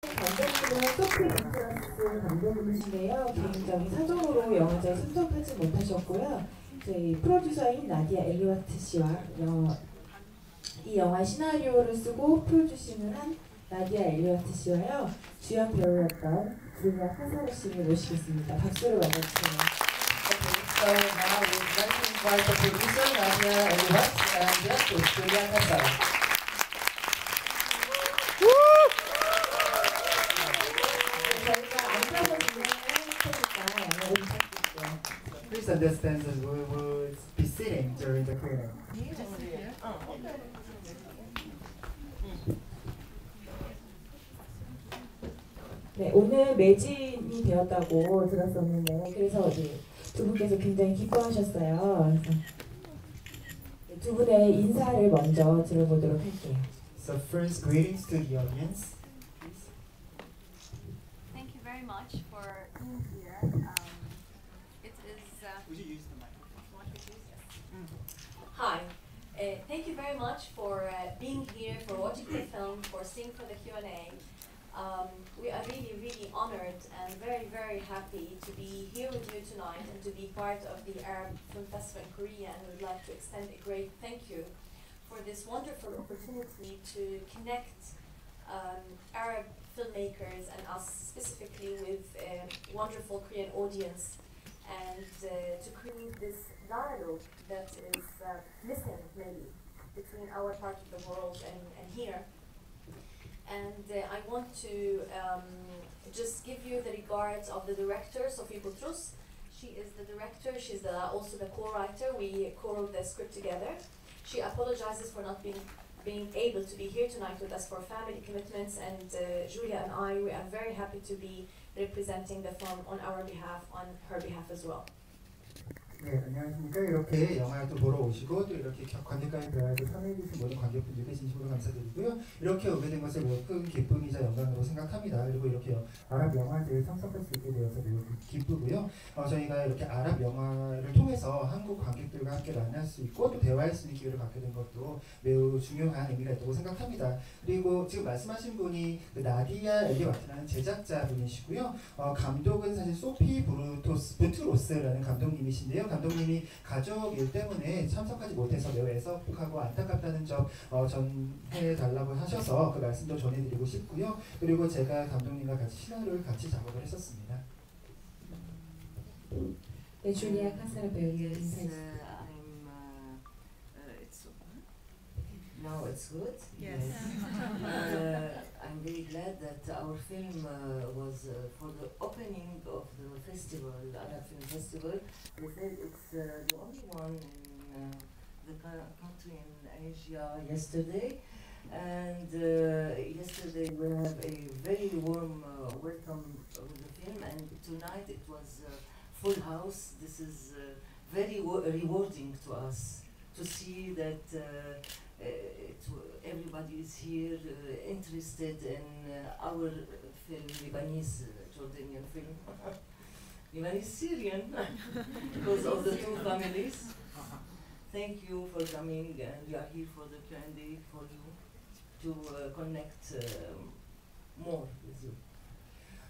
감독님은 소피 벤트라스 감독님이신데요. 개인적인 사정으로 영화제에 참석하지 못하셨고요. 저희 프로듀서인 나디아 엘리와트 씨와 이 영화 시나리오를 쓰고 프로듀싱을 한 나디아 엘리와트 씨와요. 주연 배우였던 줄리아 카사르 씨를 모시겠습니다. 박수로 맞아주세요. So now we'd like to invite the producer Nadia Eliwat and the actress Julia Casara. Please understand that we will be sitting during the Q&A. 네, 오늘 매진이 되었다고 들었었는데 그래서 두 분께서 굉장히 기뻐하셨어요. 그래서 두 분의 인사를 먼저 들어보도록 할게요. So first, greetings to the audience. Thank you very much for being here. It is. Would you use the microphone? Hi. Thank you very much for being here, for watching the film, for staying for the Q&A. We are really honored and very happy to be here with you tonight and to be part of the Arab Film Festival in Korea, and we would like to extend a great thank you for this wonderful opportunity to connect Arab filmmakers and us specifically with a wonderful Korean audience, and to create this dialogue that is missing maybe between our part of the world and here. And I want to just give you the regards of the director, Sophie Boutrous. She is the director, she's also the co-writer. We co-wrote the script together. She apologizes for not being able to be here tonight with us for family commitments, and Julia and I, we are very happy to be representing the film on our behalf, on her behalf as well. 네, 안녕하십니까. 이렇게 영화를 또 보러 오시고 또 이렇게 관객과의 대화에도 참여해주신 모든 관객분들께 진심으로 감사드리고요. 이렇게 오게 된 것을 매우 큰 기쁨이자 영광으로 생각합니다. 그리고 이렇게 아랍 영화제에 참석할 수 있게 되어서 매우 기쁘고요. 저희가 이렇게 아랍 영화를 통해서 한국 관객들과 함께 만날 수 있고 또 대화할 수 있는 기회를 갖게 된 것도 매우 중요한 의미가 있다고 생각합니다. 그리고 지금 말씀하신 분이 나디아 엘리와트라는 제작자분이시고요. 감독은 사실 소피 부트로스라는 감독님이신데요. 감독님이 가족 일 때문에 참석하지 못해서 매우 애석하고 안타깝다는 점 전해달라고 하셔서 그 말씀도 전해드리고 싶고요. 그리고 제가 감독님과 같이 시나리오를 같이 작업을 했었습니다. 네, 줄리아 카사르 배우님 인사해주세요. Now it's good. Yes. I'm very glad that our film was for the opening of the festival, the Arab Film Festival. They said it's the only one in the country in Asia yesterday. And yesterday we have a very warm welcome with the film, and tonight it was full house. This is very rewarding to us to see that everybody is here interested in our film, Lebanese, Jordanian film, Lebanese Syrian, because of the two families. Thank you for coming, and we are here for the Q&A for you to connect more with you.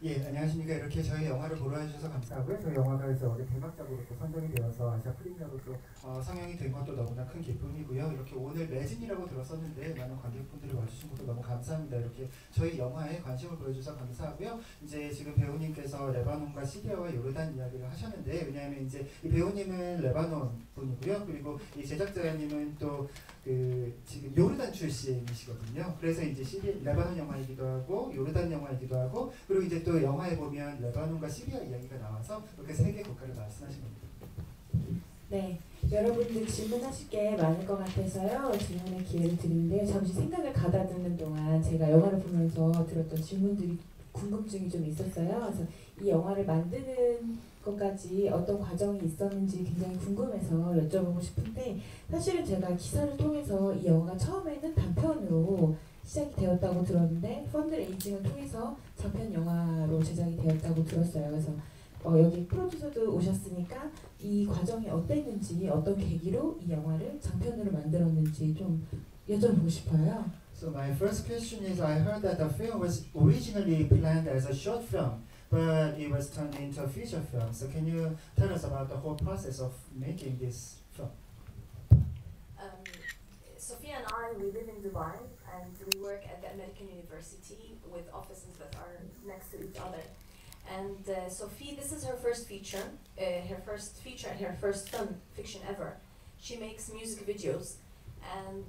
예, 안녕하십니까. 이렇게 저희 영화를 보러 와주셔서 감사하고요. 저희 영화가 이제 어제 개막작으로 또 선정이 되어서 아시아 프리미어로 또 상영이 된 것도 너무나 큰 기쁨이고요. 이렇게 오늘 매진이라고 들었었는데 많은 관객분들이 와주신 것도 너무 감사합니다. 이렇게 저희 영화에 관심을 보여주셔서 감사하고요. 이제 지금 배우님께서 레바논과 시리아와 요르단 이야기를 하셨는데, 왜냐하면 이제 이 배우님은 레바논 분이고요. 그리고 이 제작자님은 또 지금 요르단 출신이시거든요. 그래서 이제 레바논 영화이기도 하고 요르단 영화이기도 하고, 그리고 이제 또 영화에 보면 레바논과 시리아 이야기가 나와서 이렇게 세 개 국가를 말씀하신 겁니다. 네, 여러분들 질문하실 게 많을 것 같아서요. 질문의 기회를 드리는데요. 잠시 생각을 가다듬는 동안 제가 영화를 보면서 들었던 질문들이 궁금증이 좀 있었어요. 그래서 이 영화를 만드는 것까지 어떤 과정이 있었는지 굉장히 궁금해서 여쭤보고 싶은데, 사실은 제가 기사를 통해서 이 영화가 처음에는 단편으로 시작이 되었다고 들었는데 펀드레이징을 통해서 장편 영화로 제작이 되었다고 들었어요. 그래서 여기 프로듀서도 오셨으니까 이 과정이 어땠는지, 어떤 계기로 이 영화를 장편으로 만들었는지 좀 여쭤보고 싶어요. So my first question is, I heard that the film was originally planned as a short film, but it was turned into a feature film. So can you tell us about the whole process of making this film? Sophia and I, we live in Dubai and we work at the American University with offices that are next to each other. And Sophie, this is her first feature, and her first film fiction ever. She makes music videos, and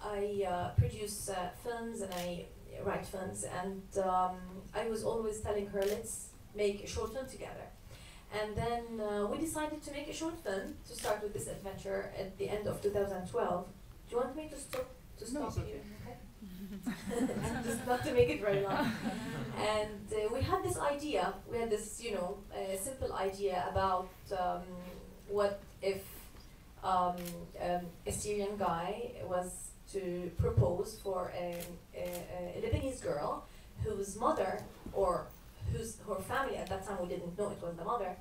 I produce films and I write films. And I was always telling her, let's make a short film together. And then we decided to make a short film to start with this adventure at the end of 2012. Do you want me to stop? No, it's okay. You? Okay. Just not to make it very long. And we had this idea. We had this, simple idea about what if a Syrian guy was to propose for a Lebanese girl whose mother or her family at that time, we didn't know it was the mother,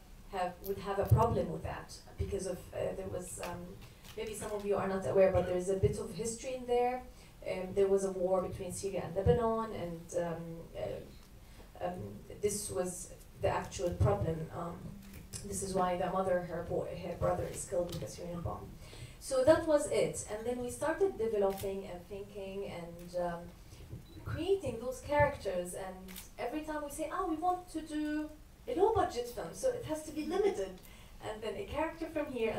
would have a problem with that because of there was maybe some of you are not aware, but there's a bit of history in there. There was a war between Syria and Lebanon, and this was the actual problem. This is why the mother, her brother, is killed with a Syrian bomb. So that was it, and then we started developing and thinking and creating those characters. And every time we say, we want to do a low-budget film, so it has to be limited, and then a character from here,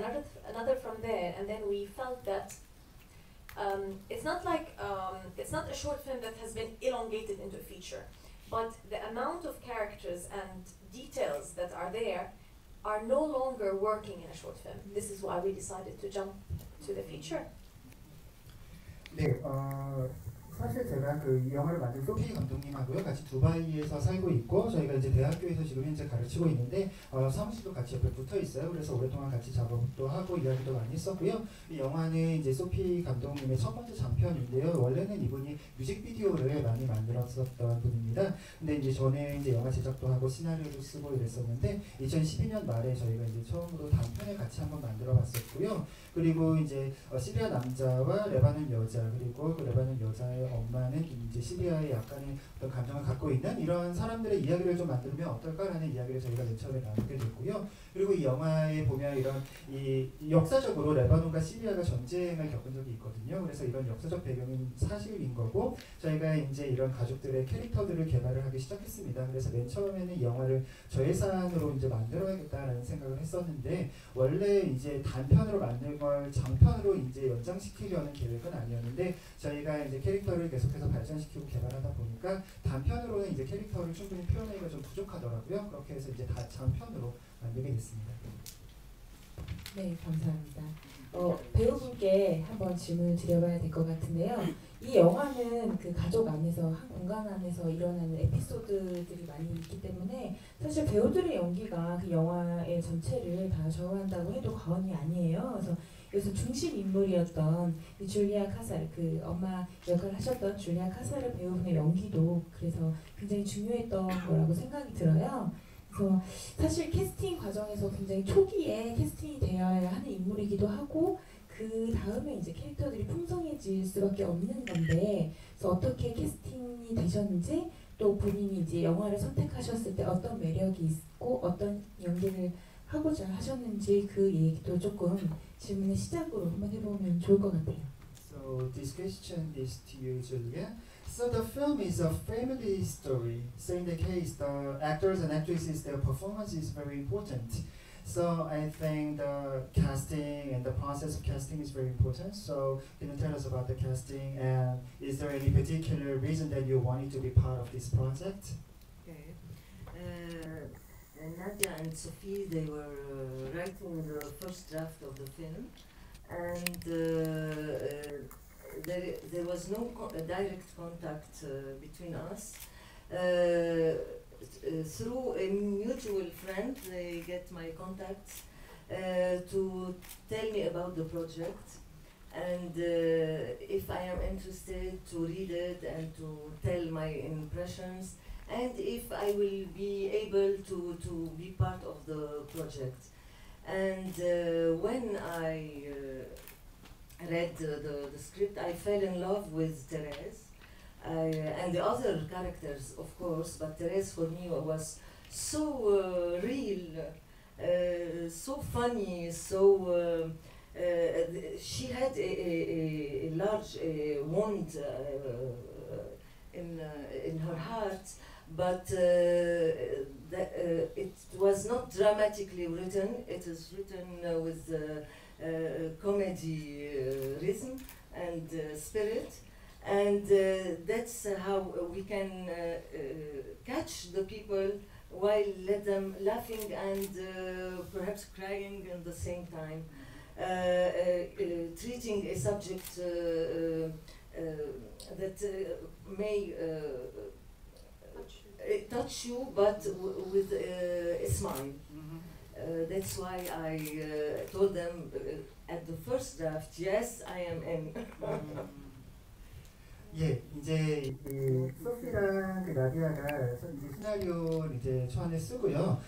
another from there, and then we felt that it's not like it's not a short film that has been elongated into a feature, but the amount of characters and details that are there are no longer working in a short film. This is why we decided to jump to the feature. 네, 사실 제가 이 영화를 만든 소피 감독님하고요 같이 두바이에서 살고 있고 저희가 이제 대학교에서 지금 현재 가르치고 있는데 사무실도 같이 옆에 붙어 있어요. 그래서 오랫동안 같이 작업도 하고 이야기도 많이 했었고요. 이 영화는 이제 소피 감독님의 첫 번째 장편인데요. 원래는 이분이 뮤직비디오를 많이 만들었었던 분입니다. 근데 이제 저는 이제 영화 제작도 하고 시나리오도 쓰고 이랬었는데 2012년 말에 저희가 이제 처음으로 단편을 같이 한번 만들어봤었고요. 그리고 이제 시리아 남자와 레바논 여자 그리고 그 레바논 여자의 엄마는 이제 시리아에 약간의 어떤 감정을 갖고 있는 이런 사람들의 이야기를 좀 만들면 어떨까라는 이야기를 저희가 맨 처음에 나누게 됐고요. 그리고 이 영화에 보면 이런 이 역사적으로 레바논과 시리아가 전쟁을 겪은 적이 있거든요. 그래서 이런 역사적 배경은 사실인 거고 저희가 이제 이런 가족들의 캐릭터들을 개발을 하기 시작했습니다. 그래서 맨 처음에는 이 영화를 저예산으로 이제 만들어야겠다라는 생각을 했었는데 원래 이제 단편으로 만든 걸 장편으로 이제 연장시키려는 계획은 아니었는데 저희가 이제 캐릭터를 계속해서 발전시키고 개발하다 보니까 단편으로는 이제 캐릭터를 충분히 표현하기가 좀 부족하더라고요. 그렇게 해서 이제 다 장편으로 만들게 됐습니다. 네, 감사합니다. 배우분께 한번 질문을 드려봐야 될 것 같은데요. 이 영화는 그 가족 안에서 한 공간 안에서 일어나는 에피소드들이 많이 있기 때문에 사실 배우들의 연기가 그 영화의 전체를 다 좌우한다고 해도 과언이 아니에요. 그래서 여기서 중심 인물이었던 줄리아 카사르, 그 엄마 역할을 하셨던 줄리아 카사르 배우분의 연기도 그래서 굉장히 중요했던 거라고 생각이 들어요. 그래서 사실 캐스팅 과정에서 굉장히 초기에 캐스팅이 되어야 하는 인물이기도 하고 그 다음에 이제 캐릭터들이 풍성해질 수밖에 없는 건데 그래서 어떻게 캐스팅이 되셨는지 또 본인이 이제 영화를 선택하셨을 때 어떤 매력이 있고 어떤 연기를 하고자 하셨는지 그 얘기도 조금 질문의 시작으로 한번 해보면 좋을 것 같아요. So this question is to you, Julia. So the film is a family story. So in the case, the actors and actresses, their performance is very important. So I think the casting and the process of casting is very important. So can you tell us about the casting and is there any particular reason that you wanted to be part of this project? Okay. Nadia and Sophie, they were writing the first draft of the film, and there was no direct contact between us. Through a mutual friend, they get my contacts to tell me about the project, and if I am interested to read it and to tell my impressions, and if I will be able to be part of the project. And when I read the script, I fell in love with Therese. And the other characters, of course, but Therese for me was so real, so funny, so she had a large wound in her heart, but it was not dramatically written. It is written with comedy rhythm and spirit. And that's how we can catch the people while let them laughing and perhaps crying at the same time, treating a subject that may touch you, but with a smile. That's why I told them at the first draft, yes, I am in. 예, 이제 그 소피랑 그 나디아가 이제 시나리오를 이제 초안에 쓰고요.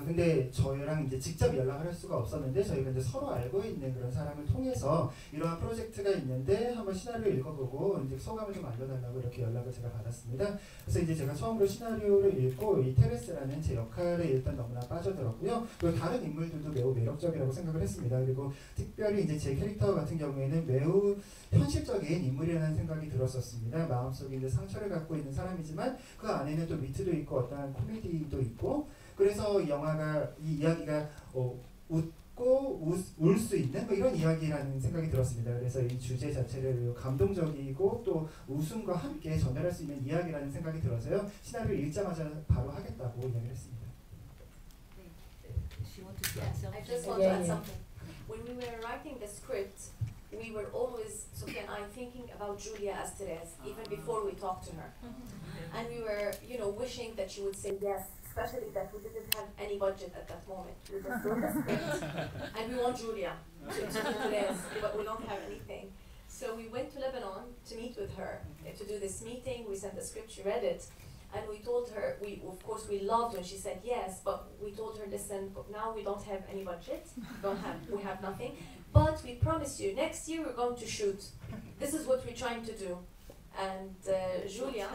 근데 저희랑 이제 직접 연락을 할 수가 없었는데 저희가 이제 서로 알고 있는 그런 사람을 통해서 이러한 프로젝트가 있는데 한번 시나리오 읽어보고 이제 소감을 좀 알려달라고 이렇게 연락을 제가 받았습니다. 그래서 이제 제가 처음으로 시나리오를 읽고 이 테레스라는 제 역할에 일단 너무나 빠져들었고요. 그리고 다른 인물들도 매우 매력적이라고 생각을 했습니다. 그리고 특별히 이제 제 캐릭터 같은 경우에는 매우 현실적인 인물이라는 생각이 들었었습니다. 마음속에 이제 상처를 갖고 있는 사람이지만 그 안에는 또 위트도 있고 어떠한 코미디도 있고, 그래서 이 이야기가 웃고 울 수 있는 뭐 이런 이야기라는 생각이 들었습니다. 그래서 이 주제 자체를 감동적이고 또 웃음과 함께 전달할 수 있는 이야기라는 생각이 들어서요. 시나리오를 읽자마자 바로 하겠다고 이야기를 했습니다. I just want to add something. When we were writing the script, we were always, Sophia and I, thinking about Julia as Therese, even before we talked to her. And we were, wishing that she would say yes, especially that we didn't have any budget at that moment. We just wrote the script, and we want Julia to do Therese, but we don't have anything. So we went to Lebanon to meet with her, to do this meeting. We sent the script, she read it. And we told her, of course we loved when she said yes, but we told her, listen, now we don't have any budget, we have nothing, but we promise you, next year we're going to shoot. This is what we're trying to do. And Julia,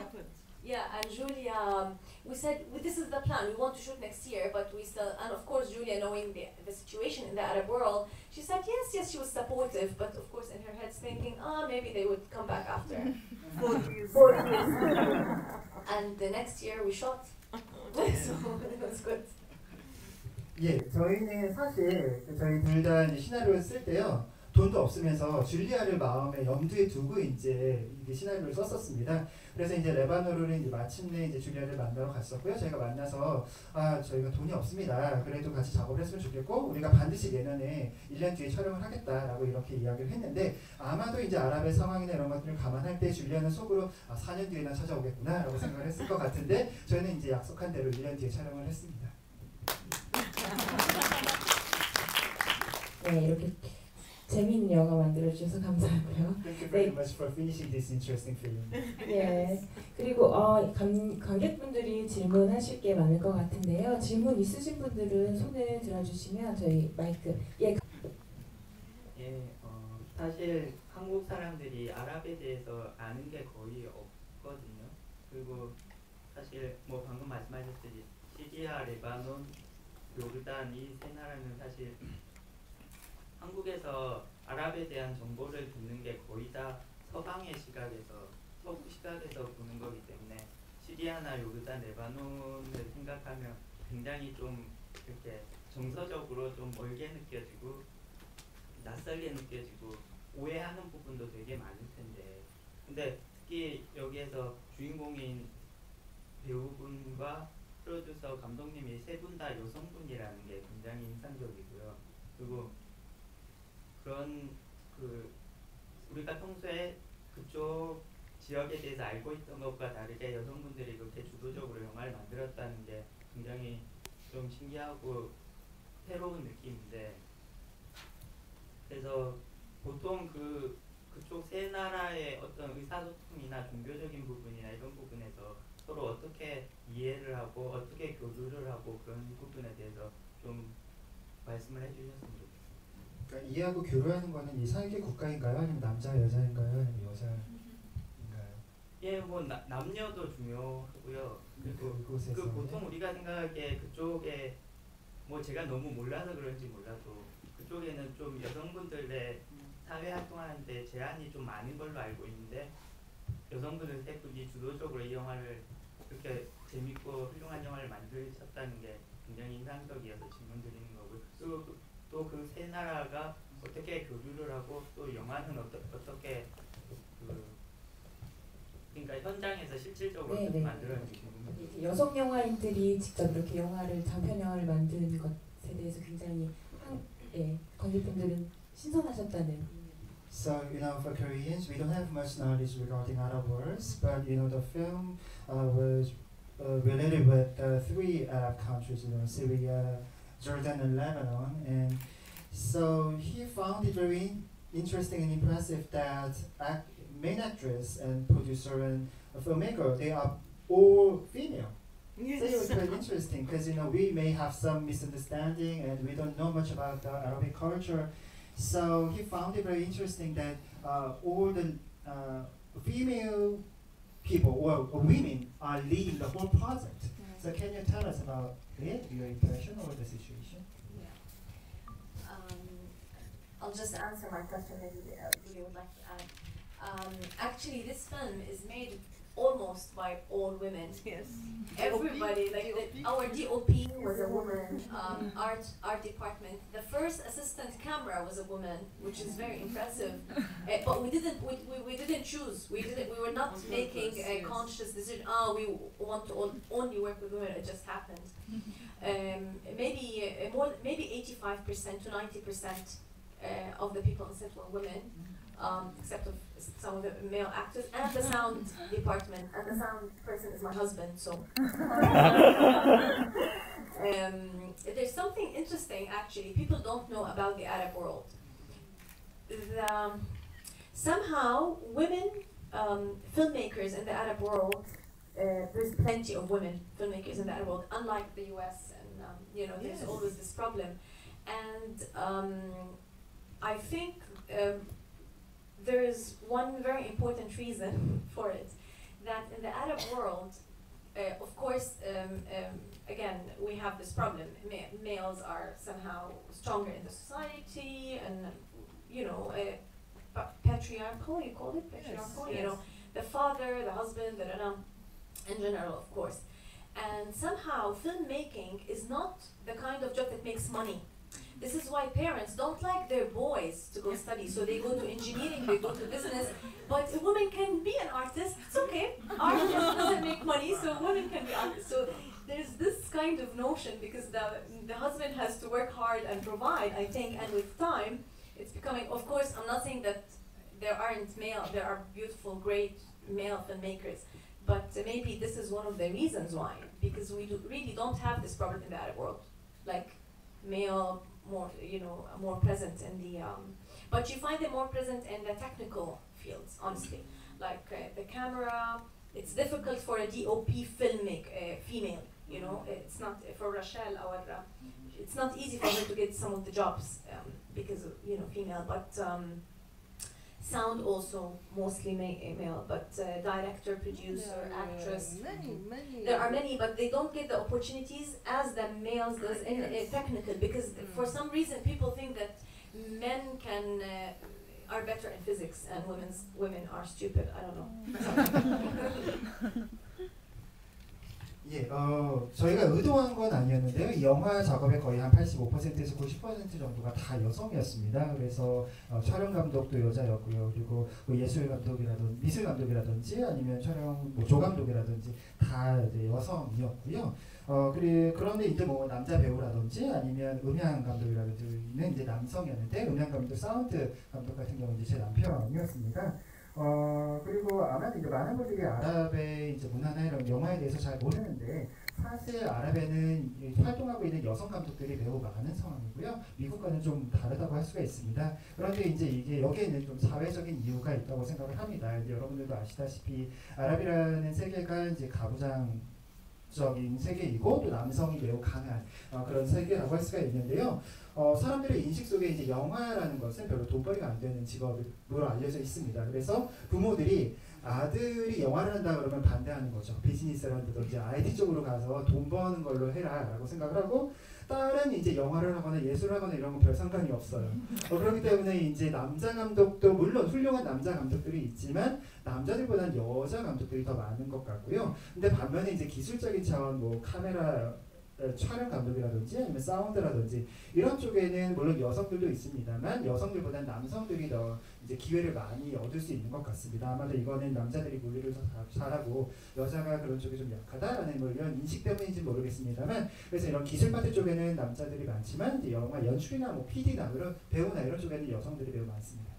we said, this is the plan, we want to shoot next year, but we still, and of course Julia, knowing the situation in the Arab world, she said yes, she was supportive, but of course in her head thinking, maybe they would come back after 4 years. And the next year we shot. So it was good. 예, 저희는 사실 저희 둘 다 시나리오를 쓸 때요. 돈도 없으면서 줄리아를 마음에 염두에 두고 이제 이게 시나리오를 썼었습니다. 그래서 이제 레바논으로 이제 마침내 이제 줄리아를 만나러 갔었고요. 저희가 만나서 저희가 돈이 없습니다. 그래도 같이 작업을 했으면 좋겠고 우리가 반드시 내년에 1년 뒤에 촬영을 하겠다라고 이렇게 이야기를 했는데, 아마도 이제 아랍의 상황이나 이런 것들을 감안할 때 줄리아는 속으로 4년 뒤에나 찾아오겠구나라고 생각을 했을 것 같은데 저희는 이제 약속한 대로 1년 뒤에 촬영을 했습니다. 네, 이렇게 재미있는 영화 만들어주셔서 감사하고요. Thank you very much for finishing this interesting film. 예. 그리고 관객분들이 질문하실 게 많을 것 같은데요. 질문 있으신 분들은 손을 들어주시면 저희 마이크. 예. 사실 한국 사람들이 아랍에 대해서 아는 게 거의 없거든요. 그리고 사실 뭐 방금 말씀하셨듯이 시리아, 레바논, 요르단 이 세 나라는 사실 한국에서 아랍에 대한 정보를 듣는 게 거의 다 서구 시각에서 보는 거기 때문에 시리아나 요르단, 레바논을 생각하면 굉장히 좀 이렇게 정서적으로 좀 멀게 느껴지고 낯설게 느껴지고 오해하는 부분도 되게 많을 텐데, 근데 특히 여기에서 주인공인 배우분과 프로듀서 감독님이 세 분 다 여성분이라는 게 굉장히 인상적이고요. 그리고 그런 우리가 평소에 그쪽 지역에 대해서 알고 있던 것과 다르게 여성분들이 그렇게 주도적으로 영화를 만들었다는 게 굉장히 좀 신기하고 새로운 느낌인데, 그래서 보통 그쪽 세 나라의 어떤 의사소통이나 종교적인 부분이나 이런 부분에서 서로 어떻게 이해를 하고 어떻게 교류를 하고 그런 부분에 대해서 좀 말씀을 해주셨으면 좋겠습니다. 그러니까 이해하고 교류하는 거는 이 사회계 국가인가요? 아니면 남자 여자인가요? 아니면 여자인가요? 예, 뭐 남녀도 중요하고요. 그리고 그곳에서 그 보통 우리가 생각하기에 그쪽에 뭐 제가 너무 몰라서 그런지 몰라도 그쪽에는 좀 여성분들의 사회 활동하는데 제한이 좀 많은 걸로 알고 있는데 여성분들 세 분이 주도적으로 이 영화를 그렇게 재밌고 훌륭한 영화를 만드셨다는 게 굉장히 인상적이어서 질문 드리는 거고요. 또 그 세 나라가 어떻게 교류를 하고 또 영화는 어떻게 그러니까 현장에서 실질적으로 어떻게 만들어지는지 궁금해요. 여성 영화인들이 직접 이렇게 영화를 장편 영화를 만드는 것에 대해서 굉장히 관객분들은 신선하셨다는. So, you know, for Koreans, we don't have much knowledge regarding Arab wars, but you know, the film was related with three Arab countries, you know, Syria, Jordan, and Lebanon, and so he found it very interesting and impressive that main actress and producer and filmmaker, they are all female. Yes. So it was very interesting because you know we may have some misunderstanding and we don't know much about the Arabic culture. So he found it very interesting that all the female people or women are leading the whole project. So can you tell us about it, your impression or the situation? I'll just answer my question. Maybe you would like to add. Actually, this film is made almost by all women. Yes. Everybody, our DOP was a woman. Art department. The first assistant camera was a woman, which is very impressive. But we didn't choose. We were not making a conscious decision. We want to only work with women. It just happened. Maybe 85% to 90% of the people on set were women. Except of some of the male actors and the sound department, and the sound person is my husband, so there's something interesting actually people don't know about the Arab world. Somehow women filmmakers in the Arab world, there's plenty of women filmmakers in the Arab world, unlike the US, and there's always this problem, and I think there is one very important reason for it, that in the Arab world, of course, again, we have this problem. Males are somehow stronger in the society, and patriarchal. You call it patriarchal. Yes, You know, the father, the husband, in general, of course. And somehow, filmmaking is not the kind of job that makes money. This is why parents don't like their boys to go study, so they go to engineering, they go to business, but a woman can be an artist, it's okay. Art doesn't make money, so women can be artists. So there's this kind of notion, because the husband has to work hard and provide, I think, and with time, it's becoming, of course, I'm not saying that there are beautiful, great male filmmakers, but maybe this is one of the reasons why, because we really don't have this problem in the Arab world, like male, more present in the, but you find them more present in the technical fields, honestly. Like the camera, it's difficult for a DOP filmmaker, female, it's not, for Rachel, it's not easy for her to get some of the jobs because of, female, but sound also mostly male, but director, producer, actress. Many. There are many, but they don't get the opportunities as the males does in technical, because for some reason people think that men are better in physics and women are stupid. I don't know. 예, 저희가 의도한 건 아니었는데요. 이 영화 작업의 거의 한 85%에서 90% 정도가 다 여성이었습니다. 그래서 촬영 감독도 여자였고요. 그리고 예술 감독이라든지 미술 감독이라든지 아니면 촬영 조감독이라든지 다 이제 여성이었고요. 그런데 이제 뭐 남자 배우라든지 아니면 음향 감독이라든지는 이제 남성이었는데, 음향 감독, 사운드 감독 같은 경우는 이제 제 남편이었습니다. 그리고 아마 이제 많은 분들이 아랍의 이제 문화나 이런 영화에 대해서 잘 모르는데, 사실 아랍에는 활동하고 있는 여성 감독들이 매우 많은 상황이고요. 미국과는 좀 다르다고 할 수가 있습니다. 그런데 이제 이게 여기에는 좀 사회적인 이유가 있다고 생각을 합니다. 이제 여러분들도 아시다시피 아랍이라는 세계가 이제 가부장 적인 세계이고 또 남성이 매우 강한 그런 세계라고 할 수가 있는데요. 사람들의 인식 속에 이제 영화라는 것은 별로 돈벌이가 안 되는 직업으로 알려져 있습니다. 그래서 부모들이 아들이 영화를 한다 그러면 반대하는 거죠. 비즈니스를 한다든지 IT 쪽으로 가서 돈 버는 걸로 해라라고 생각을 하고, 딸은 이제 영화를 하거나 예술을 하거나 이런 건 별 상관이 없어요. 그렇기 때문에 이제 남자 감독도 물론 훌륭한 남자 감독들이 있지만 남자들보다는 여자 감독들이 더 많은 것 같고요. 근데 반면에 이제 기술적인 차원, 뭐 카메라 촬영 감독이라든지 아니면 사운드라든지 이런 쪽에는 물론 여성들도 있습니다만 여성들보다는 남성들이 더 이제 기회를 많이 얻을 수 있는 것 같습니다. 아마도 이거는 남자들이 물리를 더 잘하고 여자가 그런 쪽이 좀 약하다라는 뭐 이런 인식 때문인지 모르겠습니다만, 그래서 이런 기술 파트 쪽에는 남자들이 많지만 이제 영화 연출이나 뭐 PD나 이런 배우나 이런 쪽에는 여성들이 매우 많습니다.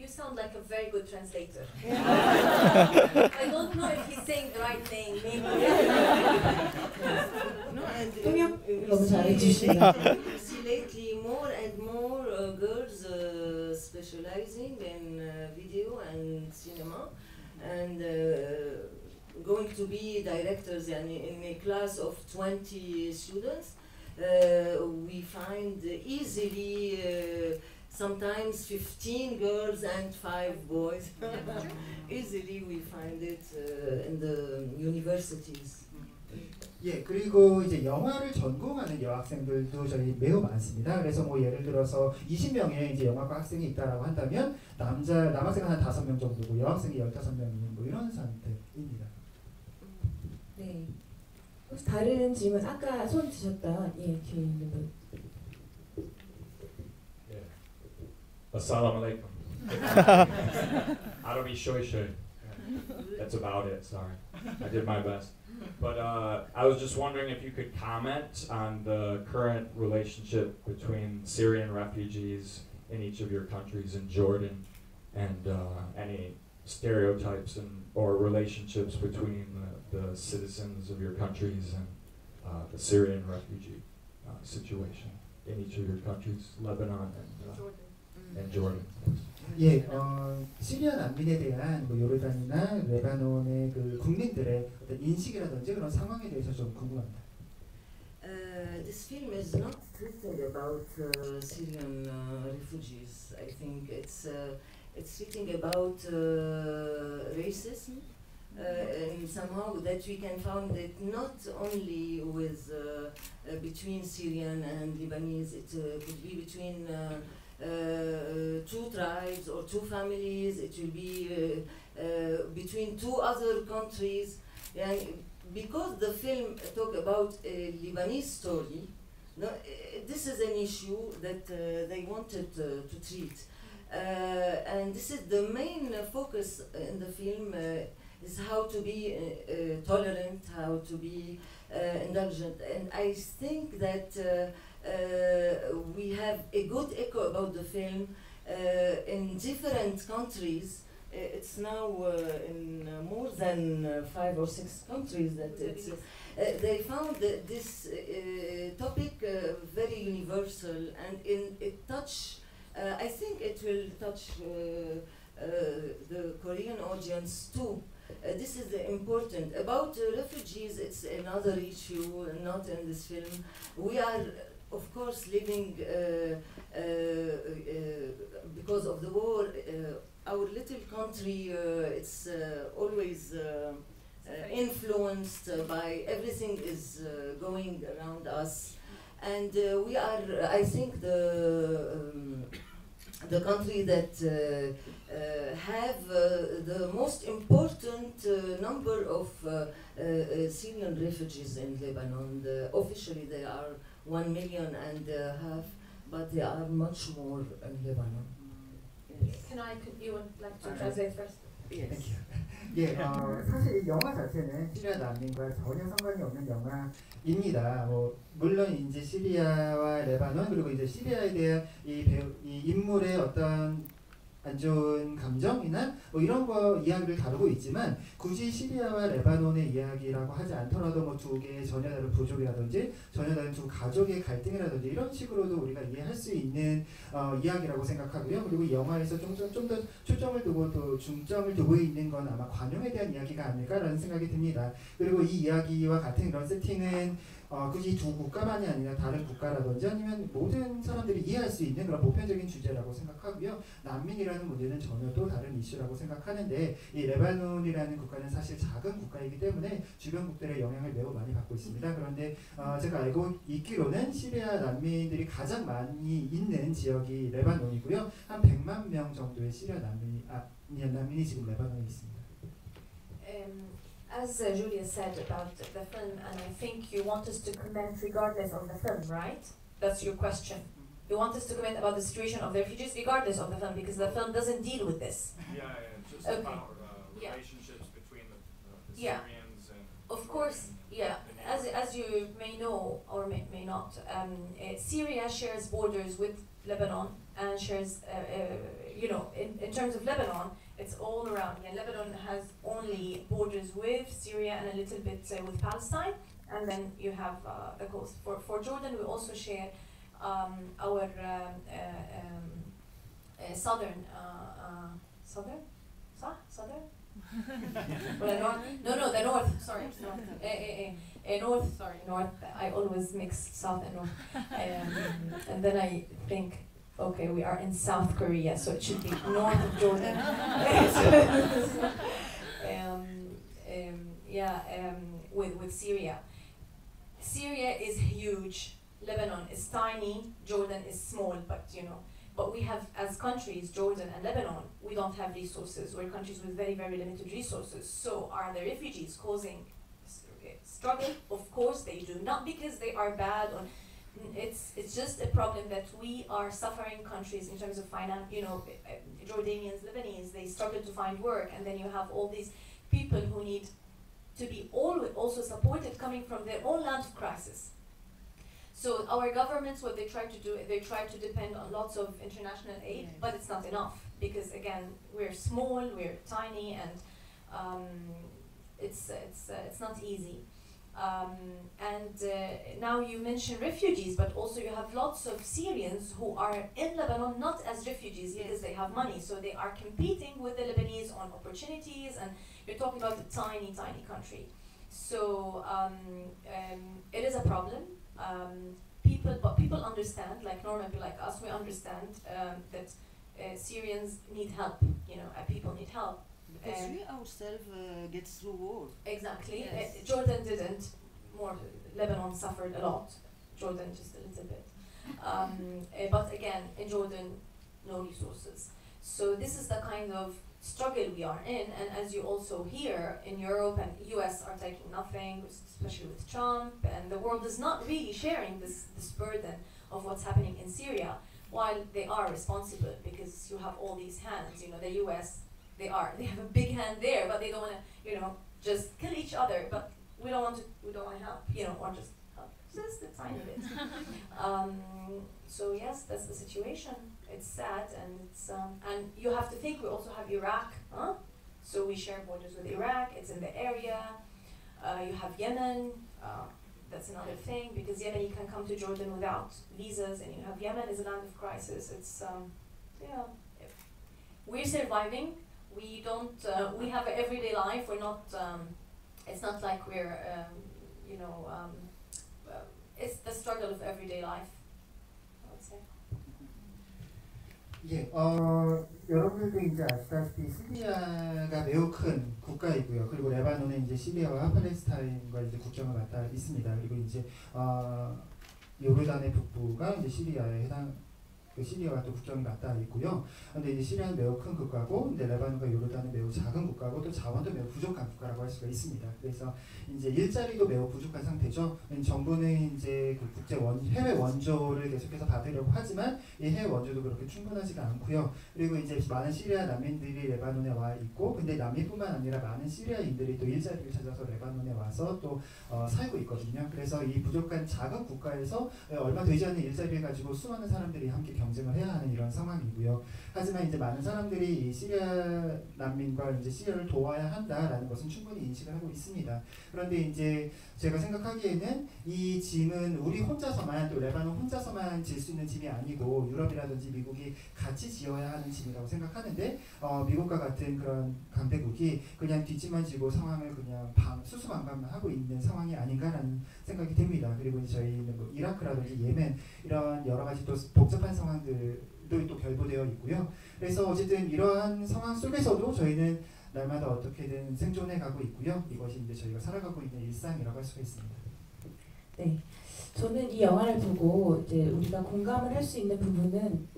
You sound like a very good translator. I don't know if he's saying the right thing. Maybe. No, and 통역 we 너무 see 잘해주시네요. lately more and more girls specializing in video and cinema, and going to be directors. And in a class of 20 students, we find easily. Sometimes 15 girls and 5 boys. Easily we find it in the universities. 예, 그리고 이제 영화를 전공하는 여학생들도 저희 매우 많습니다. 그래서 뭐 예를 들어서 20명의 이제 영화과 학생이 있다라고 한다면 남학생은 한 5명 정도고 여학생이 15명이 뭐 이런 상태입니다. 네. 혹시 다른 질문, 아까 손 드셨던 뒤에 있는 분. Assalamu alaikum. Arabi shoy shoy. That's about it, sorry. I did my best. But I was just wondering if you could comment on the current relationship between Syrian refugees in each of your countries in Jordan, and any stereotypes or relationships between the citizens of your countries and the Syrian refugee situation in each of your countries, Lebanon and Jordan. 예, 시리아 난민에 대한 뭐 요르단이나 레바논의 그 국민들의 어떤 인식이라든지 그런 상황에 대해서 좀 궁금합니다. This film is not strictly about Syrian refugees. I think it's speaking about racism, and somehow that we can find it not only with between Syrian and Lebanese. It could be between two tribes or two families. It will be between two other countries. And because the film talk about a Lebanese story, no, this is an issue that they wanted to treat. And this is the main focus in the film, is how to be tolerant, how to be indulgent. And I think that we have a good echo about the film in different countries. It's now in more than 5 or 6 countries that it's, they found this topic very universal, and it touch. I think it will touch the Korean audience too. This is important. About refugees, it's another issue, not in this film. We are, of course, living because of the war. Our little country, it's always influenced by everything is going around us, and we are, I think, the country that have the most important number of Syrian refugees in Lebanon. Officially, there are 1.5 million, but there are much more in Lebanon. You would like to translate first? Yes. 예, 사실 이 영화 자체는 시리아 난민과 전혀 상관이 없는 영화입니다. 물론 이제 시리아와 레바논, 그리고 이제 시리아에 대한 이 인물의 어떤 안 좋은 감정이나 뭐 이런 거 이야기를 다루고 있지만 굳이 시리아와 레바논의 이야기라고 하지 않더라도 뭐 두 개의 전혀 다른 부족이라든지 전혀 다른 두 가족의 갈등이라든지 이런 식으로도 우리가 이해할 수 있는 이야기라고 생각하고요. 그리고 이 영화에서 좀 더 초점을 두고 또 중점을 두고 있는 건 아마 관용에 대한 이야기가 아닐까라는 생각이 듭니다. 그리고 이 이야기와 같은 이런 세팅은 굳이 두 국가만이 아니라 다른 국가라든지 아니면 모든 사람들이 이해할 수 있는 그런 보편적인 주제라고 생각하고요. 난민이라는 문제는 전혀 또 다른 이슈라고 생각하는데 이 레바논이라는 국가는 사실 작은 국가이기 때문에 주변 국들의 영향을 매우 많이 받고 있습니다. 그런데 제가 알고 있기로는 시리아 난민들이 가장 많이 있는 지역이 레바논이고요. 한 100만 명 정도의 시리아 난민이 지금 레바논에 있습니다. As Julia said about the film, and I think you want us to comment regardless of the film, right? That's your question. You want us to comment about the situation of the refugees regardless of the film, because the film doesn't deal with this. Yeah, just Okay. about Yeah. relationships between the Yeah. Syrians and. Of course, yeah. As you may know or may not, Syria shares borders with Lebanon and shares, in terms of Lebanon, it's all around. Yeah, Lebanon has only borders with Syria and a little bit with Palestine, and then you have the coast. For Jordan, we also share our southern. Well, the north. Sorry, north. Sorry, north. I always mix south and north, and then I think, okay, we are in South Korea, so it should be north of Jordan. With Syria. Syria is huge. Lebanon is tiny. Jordan is small, but we have, as countries, Jordan and Lebanon, we don't have resources. We're countries with very, very limited resources. So are the refugees causing struggle? Of course they do. Not because they are bad, it's just a problem that we are suffering countries in terms of finance. Jordanians, Lebanese, they struggle to find work, and then you have all these people who need to be also supported coming from their own land of crisis. So our governments, what they try to do, they try to depend on lots of international aid, but it's not enough, because again, we're small, we're tiny, and it's not easy. Now you mention refugees, but also you have lots of Syrians who are in Lebanon not as refugees because they have money, so they are competing with the Lebanese on opportunities, and you're talking about a tiny, tiny country. So it is a problem. People understand, like normal people like us, we understand that Syrians need help. People need help. Because we ourselves get through war. Exactly. Yes. Jordan didn't. Lebanon suffered a lot. Jordan just a little bit. But again, in Jordan, no resources. So this is the kind of struggle we are in. And as you also hear, in Europe and US are taking nothing, especially with Trump. And the world is not really sharing this burden of what's happening in Syria, while they are responsible, because you have all these hands. The US, they have a big hand there, but they don't want to, just kill each other. But we don't want to help, or just help just a tiny bit. So yes, that's the situation. It's sad, and and you have to think we also have Iraq, huh? So we share borders with Iraq. It's in the area. You have Yemen. That's another thing, because Yemen, you can come to Jordan without visas, and you have Yemen is a land of crisis. It's we're surviving. We don't. We have an everyday life. We're not. It's not like we're. It's the struggle of everyday life, I would say. 예, 여러분들도 이제 아시다시피 시리아가 매우 큰 국가이고요. 그리고 레바논은 이제 시리아와 팔레스타인과 이제 국경을 맞닿아 있습니다. 그리고 이제 요르단의 북부가 이제 시리아에 시리아와 또 국경이 맞닿아 있고요. 근데 이제 시리아는 매우 큰 국가고, 근데 레바논과 요르단은 매우 작은 국가고, 또 자원도 매우 부족한 국가라고 할 수가 있습니다. 그래서 이제 일자리도 매우 부족한 상태죠. 정부는 이제 그 해외 원조를 계속해서 받으려고 하지만 이 해외 원조도 그렇게 충분하지가 않고요. 그리고 이제 많은 시리아 난민들이 레바논에 와 있고, 근데 난민뿐만 아니라 많은 시리아인들이 또 일자리를 찾아서 레바논에 와서 또 살고 있거든요. 그래서 이 부족한 작은 국가에서 얼마 되지 않는 일자리를 가지고 수많은 사람들이 함께 경쟁을 해야 하는 이런 상황이고요. 하지만 이제 많은 사람들이 이 시리아 난민과 이제 시리아를 도와야 한다라는 것은 충분히 인식을 하고 있습니다. 그런데 이제 제가 생각하기에는 이 짐은 우리 혼자서만 또 레바논 혼자서만 질 수 있는 짐이 아니고 유럽이라든지 미국이 같이 지어야 하는 짐이라고 생각하는데 미국과 같은 그런 강대국이 그냥 뒷짐만 지고 상황을 그냥 수수방관만 하고 있는 상황이 아닌가라는 생각이 듭니다. 그리고 저희는 뭐 이라크라든지 예멘 이런 여러 가지 또 복잡한 상황들도 또 결부되어 있고요. 그래서 어쨌든 이러한 상황 속에서도 저희는 날마다 어떻게든 생존해 가고 있고요. 이것이 이제 저희가 살아가고 있는 일상이라고 할 수가 있습니다. 네, 저는 이 영화를 보고 이제 우리가 공감을 할 수 있는 부분은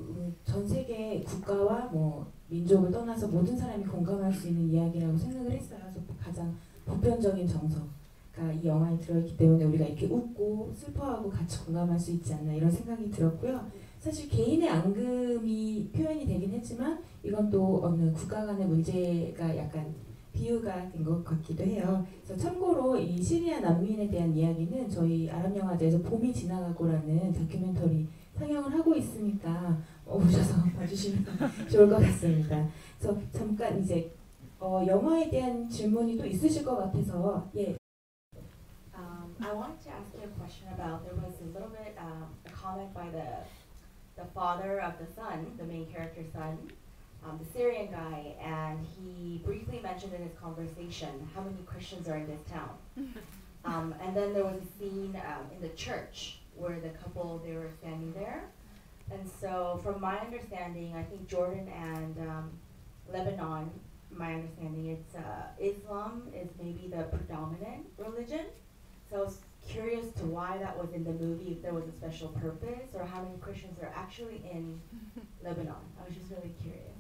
전 세계 국가와 뭐 민족을 떠나서 모든 사람이 공감할 수 있는 이야기라고 생각을 했어요. 그래서 가장 보편적인 정서가 이 영화에 들어있기 때문에 우리가 이렇게 웃고 슬퍼하고 같이 공감할 수 있지 않나 이런 생각이 들었고요. 사실 개인의 앙금이 표현이 되긴 했지만 이건 또 어느 국가 간의 문제가 약간 비유가 된 것 같기도 해요. 그래서 참고로 이 시리아 난민에 대한 이야기는 저희 아랍영화제에서 봄이 지나가고라는 다큐멘터리 상영을 하고 있으니까 오셔서 봐주시면 좋을 것 같습니다. 그래서 잠깐 이제 영화에 대한 질문이 또 있으실 것 같아서 예. I wanted to ask you a question about, there was a little bit a comment by the father of the son, the main character's son, the Syrian guy, and he briefly mentioned in his conversation how many Christians are in this town. And then there was a scene in the church where the couple, they were standing there. And so from my understanding, I think Jordan and Lebanon, my understanding, it's Islam is maybe the predominant religion. So I was curious to why that was in the movie, if there was a special purpose, or how many Christians are actually in Lebanon. I was just really curious.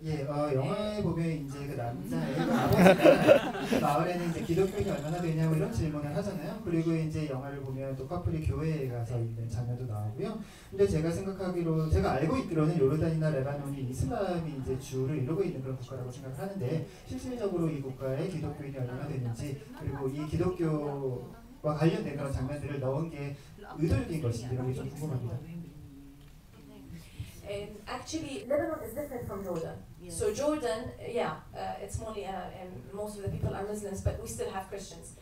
예, 영화에 보면 이제 그 남자의 아버지가 마을에는 이제 기독교인이 얼마나 되냐고 이런 질문을 하잖아요. 그리고 이제 영화를 보면 또 커플이 교회에 가서 있는 장면도 나오고요. 근데 제가 생각하기로, 제가 알고 있기로는 요르단이나 레바논이 이슬람이 이제 주를 이루고 있는 그런 국가라고 생각을 하는데, 실질적으로 이 국가에 기독교인이 얼마나 되는지, 그리고 이 기독교와 관련된 그런 장면들을 넣은 게 의도적인 것인지 이런 게 좀 궁금합니다. Actually, Lebanon is different from Jordan. Yes. So Jordan, it's only most of the people are Muslims, but we still have Christians.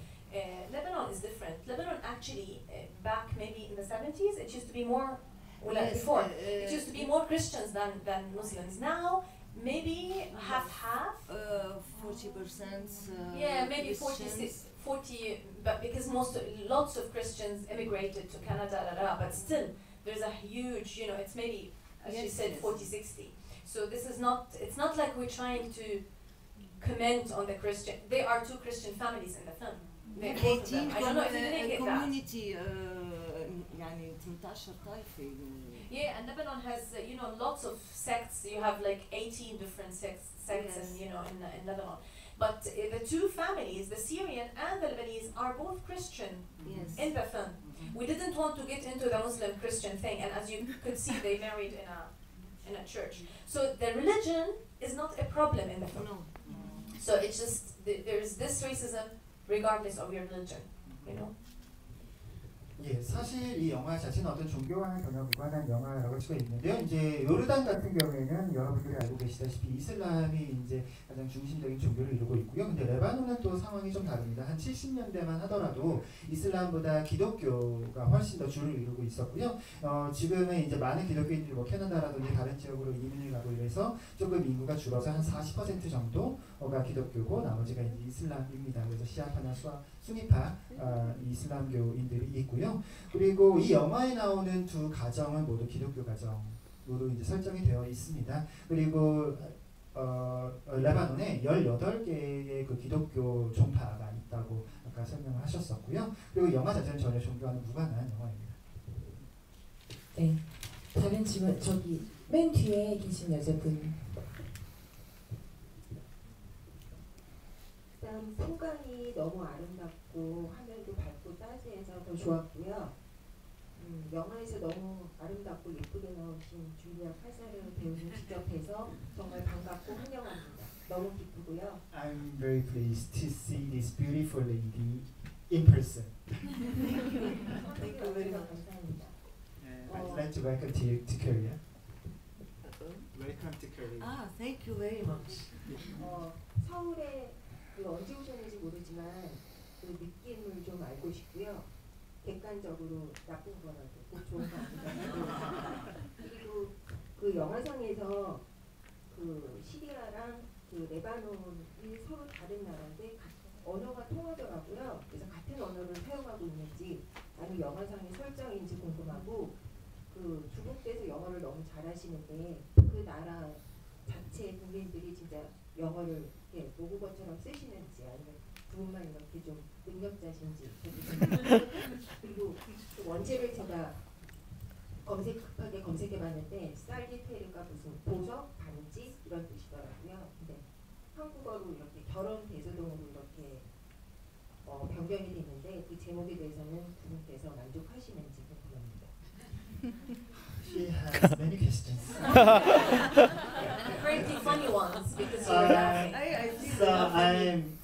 Lebanon is different. Lebanon actually, back maybe in the 70s, it used to be more, before, it used to be more Christians than Muslims. Now, maybe half-half. 40%. Yeah, maybe 40, but because lots of Christians immigrated to Canada, but still, there's a huge, it's maybe, as you said, 40-60. So this is not, it's not like we're trying to comment on the Christian. There are two Christian families in the film. Both of them. I don't know if you didn't get that. Community, يعني 13 طائفة. Yeah, and Lebanon has, lots of sects. You have like 18 different sects yes. And, in Lebanon. But the two families, the Syrian and the Lebanese, are both Christian yes. in the film. We didn't want to get into the Muslim-Christian thing, and as you could see, they married in a church. So the religion is not a problem in the film. No. So it's just there's this racism regardless of your religion, 예, 사실 이 영화 자체는 어떤 종교와는 전혀 무관한 영화라고 할 수가 있는데요. 이제 요르단 같은 경우에는 여러분들이 알고 계시다시피 이슬람이 이제 가장 중심적인 종교를 이루고 있고요. 근데 레바논은 또 상황이 좀 다릅니다. 한 70년대만 하더라도 이슬람보다 기독교가 훨씬 더 주를 이루고 있었고요. 지금은 이제 많은 기독교인들이 뭐 캐나다라든지 다른 지역으로 이민을 가고 이래서 조금 인구가 줄어서 한 40% 정도가 기독교고 나머지가 이제 이슬람입니다. 그래서 시아파나 수니파 이슬람교인들이 있고요. 그리고 이 영화에 나오는 두 가정은 모두 기독교 가정으로 이제 설정이 되어 있습니다. 그리고 레바논에 18개의 그 기독교 종파가 있다고 아까 설명을 하셨었고요. 그리고 영화 자체는 전혀 종교와는 무관한 영화입니다. 네, 다른 질문 저기 맨 뒤에 계신 여자분. 일단 풍광이 너무 아름답고 하늘도 밝고 따스해서 더 좋았고요. 영화에서 너무 아름답고 예쁘게 나오신 줄리아 카사르 배우님 직접 뵈서 정말 반갑고 환영합니다. 너무 기쁘고요. I'm very pleased to see this beautiful lady in person. 감사합니다. and welcome to Korea. Welcome to Korea. Ah, thank you very much. 서울에 언제 오셨는지 모르지만 그 느낌을 좀 알고 싶고요. 객관적으로 나쁜 거라도 꼭 좋은 거 아니잖아요. 그리고 그 영화상에서 그 시리아랑 그 레바논이 서로 다른 나라인데 언어가 통하더라고요. 그래서 같은 언어를 사용하고 있는지 아니면 영화상의 설정인지 궁금하고 그 두 군데서 영어를 너무 잘하시는데 그 나라 자체 국민들이 진짜 영어를 이렇게 모국어처럼 쓰시는지 아니면 두 분만 이렇게 좀 능력자신지 그리고 그 원체를 제가 급하게 검색해봤는데 쌀기테르가 무슨 보석, 반지 이런 뜻이더라고요. 근데 한국어로 이렇게 결혼 대소동으로 이렇게 변경이 됐는데 그 제목에 대해서는 두 분께서 만족하시는지 궁금합니다. She has many questions. Pretty funny ones because you were laughing.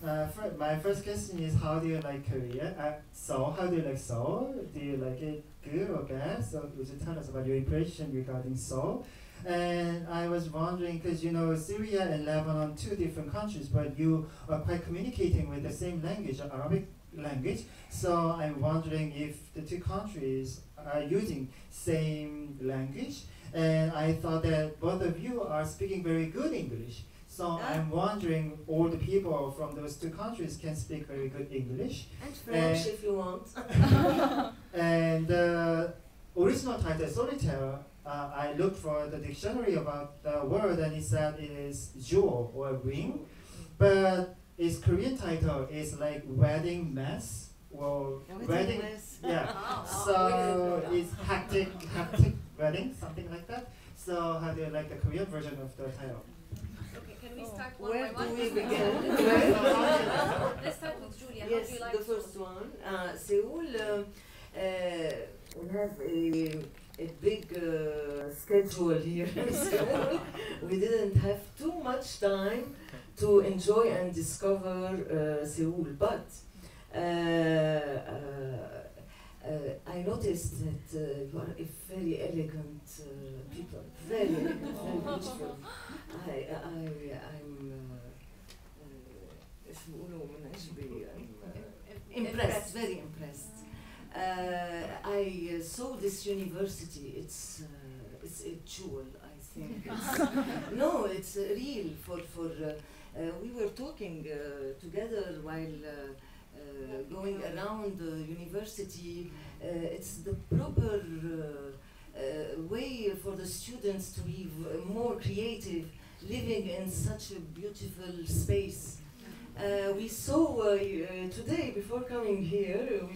My first question is, how do you like Korea? Seoul, how do you like Seoul? Do you like it good or bad? So would you tell us about your impression regarding Seoul? And I was wondering, because you know Syria and Lebanon, two different countries, but you are quite communicating with the same language, Arabic language. So I'm wondering if the two countries are using same language. And I thought that both of you are speaking very good English. So I'm wondering, all the people from those two countries can speak very good English. And French if you want. And the original title, Solitaire, I looked for the dictionary about the word and it said it is jewel or ring. But its Korean title is like wedding mess or wedding. Yeah. So it's hectic wedding, something like that. So how do you like the Korean version of the title? Okay, can we start one Where by one? do we begin? Let's start with Julia. How Yes, do you like the first Seoul? one. Seoul, we have a big schedule here in Seoul. We didn't have too much time to enjoy and discover Seoul, but I noticed that you are a very elegant people, very elegant, very beautiful. I'm impressed, very impressed. I saw this university. It's a jewel, I think. No, it's real. We were talking together while going around the university. It's the proper way for the students to be more creative, living in such a beautiful space. We saw today, before coming here,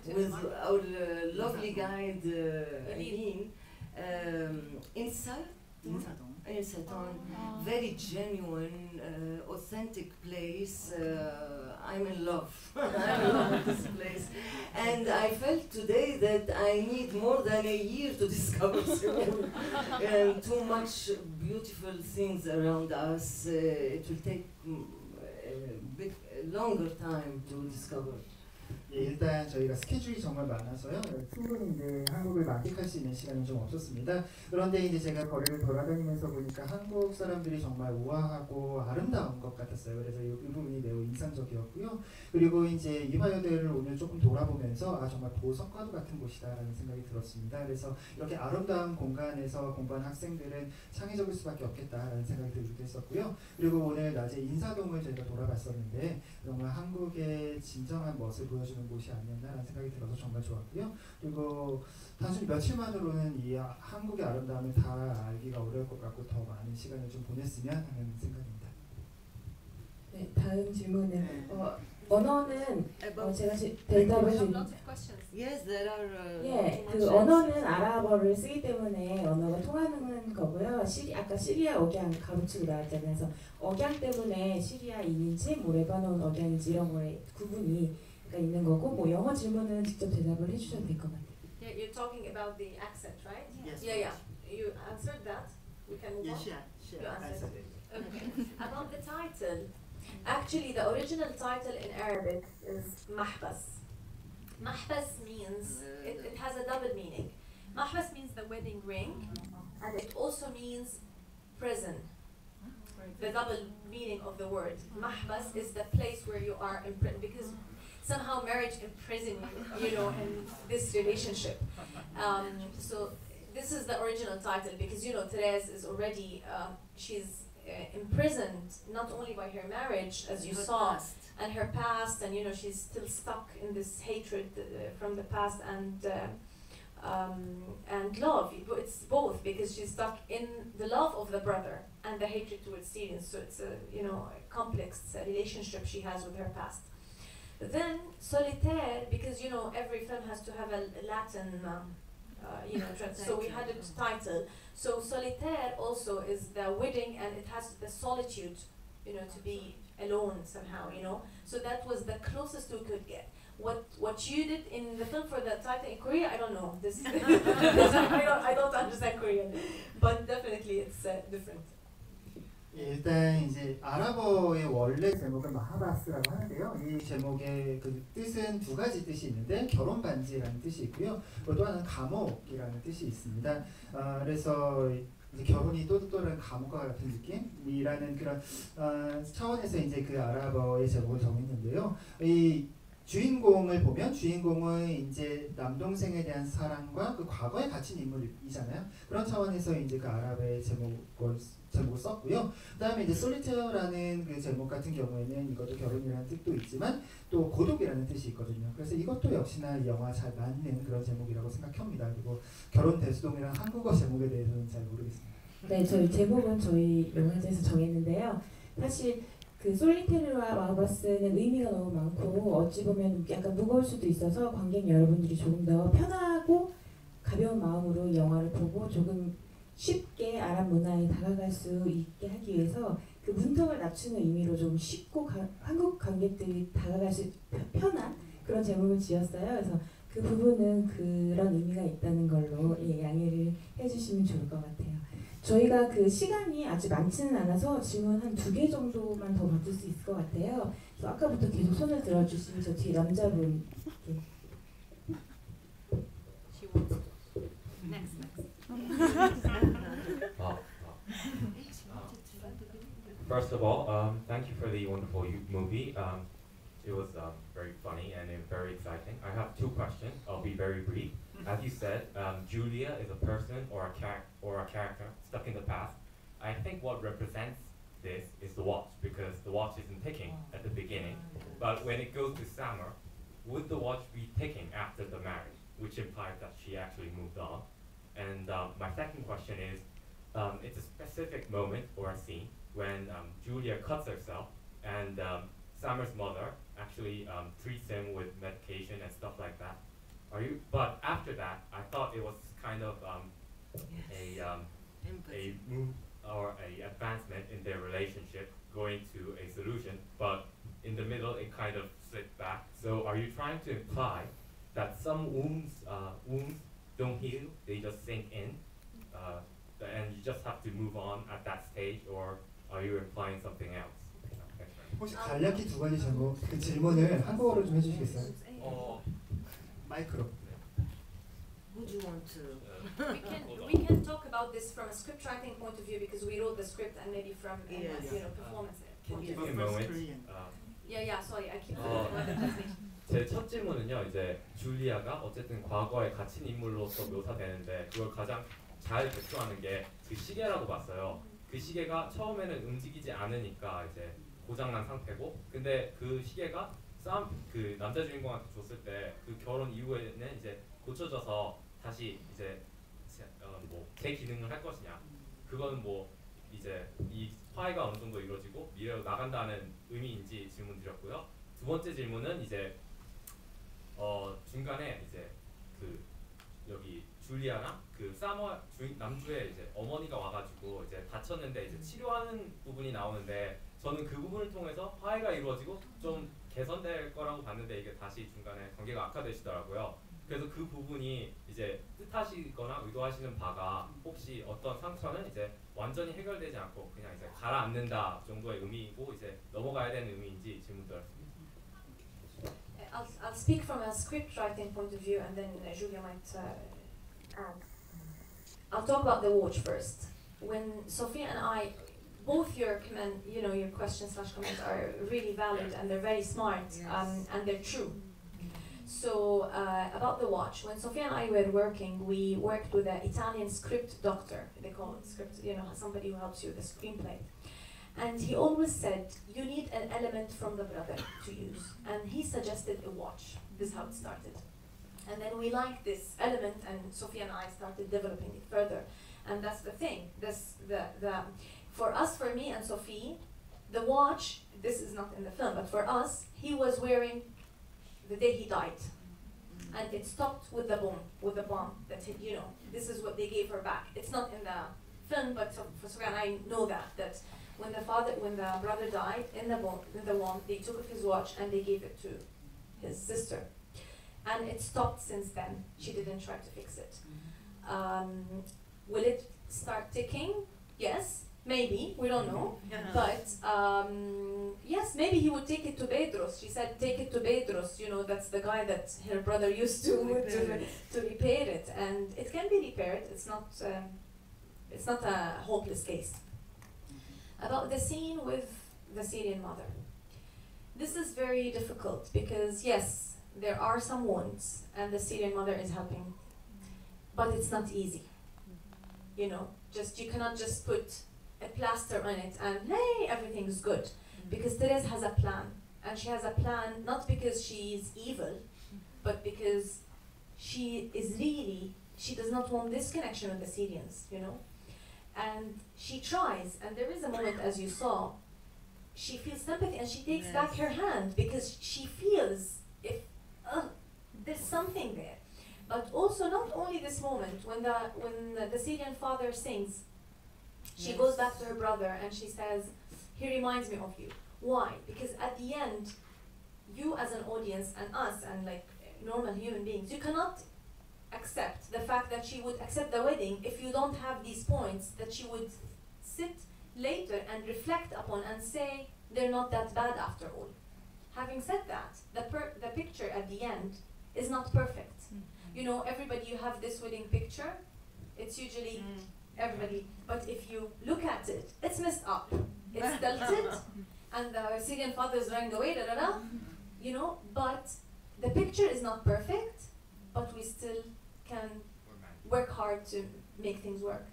with our lovely guide, Eileen, inside very genuine, authentic place. I'm in love. I'm in love with this place. And I felt today that I need more than a year to discover Seoul. And too much beautiful things around us. It will take a longer time to discover. 예, 일단 저희가 스케줄이 정말 많아서요. 충분히 이제 한국을 만끽할 수 있는 시간은 좀 없었습니다. 그런데 이제 제가 거리를 돌아다니면서 보니까 한국 사람들이 정말 우아하고 아름다운 것 같았어요. 그래서 이 부분이 매우 인상적이었고요. 그리고 이제 이화여대를 오늘 조금 돌아보면서 아 정말 보석과도 같은 곳이다라는 생각이 들었습니다. 그래서 이렇게 아름다운 공간에서 공부한 학생들은 창의적일 수밖에 없겠다라는 생각이 들기도 했었고요. 그리고 오늘 낮에 인사동을 저희가 돌아봤었는데 정말 한국의 진정한 멋을 보여주는 곳이 아니었나라는 생각이 들어서 정말 좋았고요. 그리고 단순히 며칠만으로는 이 한국의 아름다움을 다 알기가 어려울 것 같고 더 많은 시간을 좀 보냈으면 하는 생각입니다. 네, 다음 질문은 언어는 제가 대답을 드릴게요. Yes, there are. 예, 그 언어는 아랍어를 쓰기 때문에 언어가 통하는 거고요. 아까 시리아 억양 가로치고 나왔잖아요. 그래서 억양 때문에 시리아인인지 뭐 레바논 억양인지 이런 거에 구분이 있는 거고 뭐 영어 질문은 직접 대답을 해주셔도 될 것 같아요. Yeah, you're talking about the accent, right? Yes. Yeah. You answered that. We can move on. She You answered it. Okay. About the title, actually the original title in Arabic is Mahbas. Mahbas means, it has a double meaning. Mahbas means the wedding ring, and it also means prison. The double meaning of the word. Mahbas is the place where you are imprisoned, because somehow marriage imprisons you, you know, in this relationship. So this is the original title, because you know Therese is already she's imprisoned not only by her marriage, as you saw, and her past, and you know she's still stuck in this hatred from the past and love. It's both, because she's stuck in the love of the brother and the hatred towards Syrians. So it's a, you know, a complex relationship she has with her past. Then solitaire, because you know every film has to have a Latin you know, so we had a title. So solitaire also is the wedding, and it has the solitude, you know, to be alone somehow, you know. So that was the closest we could get. What you did in the film for the title in Korea, I don't know. This I don't understand Korean, but definitely it's different. 일단 이제 아랍어의 원래 제목은 마하바스라고 하는데요. 이 제목의 그 뜻은 두 가지 뜻이 있는데 결혼 반지라는 뜻이 있고요. 또 하나는 감옥이라는 뜻이 있습니다. 그래서 이제 결혼이 또 다른 감옥과 같은 느낌이라는 그런 차원에서 이제 그 아랍어의 제목을 정했는데요. 이 주인공을 보면 주인공은 이제 남동생에 대한 사랑과 그 과거에 갇힌 인물이잖아요. 그런 차원에서 이제 그 아랍의 제목을 썼고요. 그다음에 이제 솔리테어라는 그 제목 같은 경우에는 이것도 결혼이라는 뜻도 있지만 또 고독이라는 뜻이 있거든요. 그래서 이것도 역시나 이 영화 잘 맞는 그런 제목이라고 생각합니다. 그리고 결혼 대수동이라는 한국어 제목에 대해서는 잘 모르겠습니다. 네, 저희 제목은 저희 영화제에서 정했는데요. 사실 그 솔리테르와 마하바스는 의미가 너무 많고 어찌 보면 약간 무거울 수도 있어서 관객 여러분들이 조금 더 편하고 가벼운 마음으로 이 영화를 보고 조금 쉽게 아랍 문화에 다가갈 수 있게 하기 위해서 그 문턱을 낮추는 의미로 좀 쉽고 한국 관객들이 다가갈 수 편한 그런 제목을 지었어요. 그래서 그 부분은 그런 의미가 있다는 걸로 양해를 해주시면 좋을 것 같아요. 저희가 그 시간이 아직 많지는 않아서 질문 한 2개 정도만 더 받을 수 있을 것 같아요. 그래서 아까부터 계속 손을 들어주시면 저 뒤에 남자분 First of all, thank you for the wonderful movie. It was very funny and very exciting. I have 2 questions. I'll be very brief. As you said, Julia is a person or a character stuck in the past. I think what represents this is the watch, because the watch isn't ticking at the beginning. But when it goes to summer, would the watch be ticking after the marriage, which implies that she actually moved on? And my second question is, it's a specific moment or a scene when Julia cuts herself and Summer's mother actually treats him with medication and stuff like that. But after that, I thought it was kind of a move or a advancement in their relationship, going to a solution. But in the middle, it kind of slipped back. So are you trying to imply that some wounds don't heal; they just sink in, and you just have to move on at that stage, or are you implying something else? 혹시 간략히 2가지 제목 그 질문을 한국어로 좀 해주시겠어요? 마이크로. Would you want to? We can talk about this from a script writing point of view, because we wrote the script, and maybe from you know, performance point of view. Yeah, sorry, I keep 제 첫 질문은요, 이제 줄리아가 어쨌든 과거에 갇힌 인물로서 묘사되는데 그걸 가장 잘 대표하는 게 그 시계라고 봤어요. 그 시계가 처음에는 움직이지 않으니까 이제 고장난 상태고, 근데 그 시계가 그 남자 주인공한테 줬을 때 그 결혼 이후에는 이제 고쳐져서 다시 이제 뭐 재기능을 할 것이냐, 그건 뭐 이제 이 화해가 어느 정도 이루어지고 미래로 나간다는 의미인지 질문드렸고요. 2번째 질문은 이제 중간에 이제 그 여기 줄리아랑 그 사머 남주의 이제 어머니가 와가지고 이제 다쳤는데 이제 치료하는 부분이 나오는데, 저는 그 부분을 통해서 화해가 이루어지고 좀 개선될 거라고 봤는데 이게 다시 중간에 관계가 악화되시더라고요. 그래서 그 부분이 이제 뜻하시거나 의도하시는 바가 혹시 어떤 상처는 이제 완전히 해결되지 않고 그냥 이제 가라앉는다 정도의 의미이고 이제 넘어가야 되는 의미인지 질문드렸습니다. I'll speak from a script writing point of view, and then Julia might I'll talk about the watch first. When Sophia and I, both your your questions/comments are really valid and they're very smart, and they're true. So about the watch, when Sophia and I were working, we worked with an Italian script doctor. They call it script, somebody who helps you with the screenplay. And he always said, you need an element from the brother to use. And he suggested a watch. This is how it started. And then we liked this element, and Sophia and I started developing it further. And that's the thing. For us, for me and Sophie, the watch, this is not in the film, but for us, he was wearing the day he died. And it stopped with the bomb that hit, this is what they gave her back. It's not in the film, but for Sophia and I know that when the brother died in the womb, they took his watch and they gave it to his sister. And it stopped since then. She didn't try to fix it. Will it start ticking? Yes. Maybe, we don't know, but yes, maybe he would take it to Bedros. She said, take it to Bedros, that's the guy that her brother used to repair it, and it can be repaired. It's not a hopeless case. About the scene with the Syrian mother. This is very difficult because yes, there are some wounds and the Syrian mother is helping, but it's not easy. You cannot just put a plaster on it and hey, everything's good. Because Therese has a plan, and she has a plan not because she's evil, but because she does not want this connection with the Syrians, and she tries, and there is a moment, as you saw, she feels sympathy and she takes back her hand because she feels there's something there. But also not only this moment, when the Syrian father sings, she goes back to her brother and she says, he reminds me of you. Why? Because at the end, you as an audience and us and like normal human beings, you cannot accept the fact that she would accept the wedding if you don't have these points that she would sit later and reflect upon and say, they're not that bad after all. Having said that, the picture at the end is not perfect. Everybody, you have this wedding picture, it's usually everybody, but if you look at it, it's messed up. It's tilted, and the Syrian father is running away, but the picture is not perfect, but we still can work hard to make things work.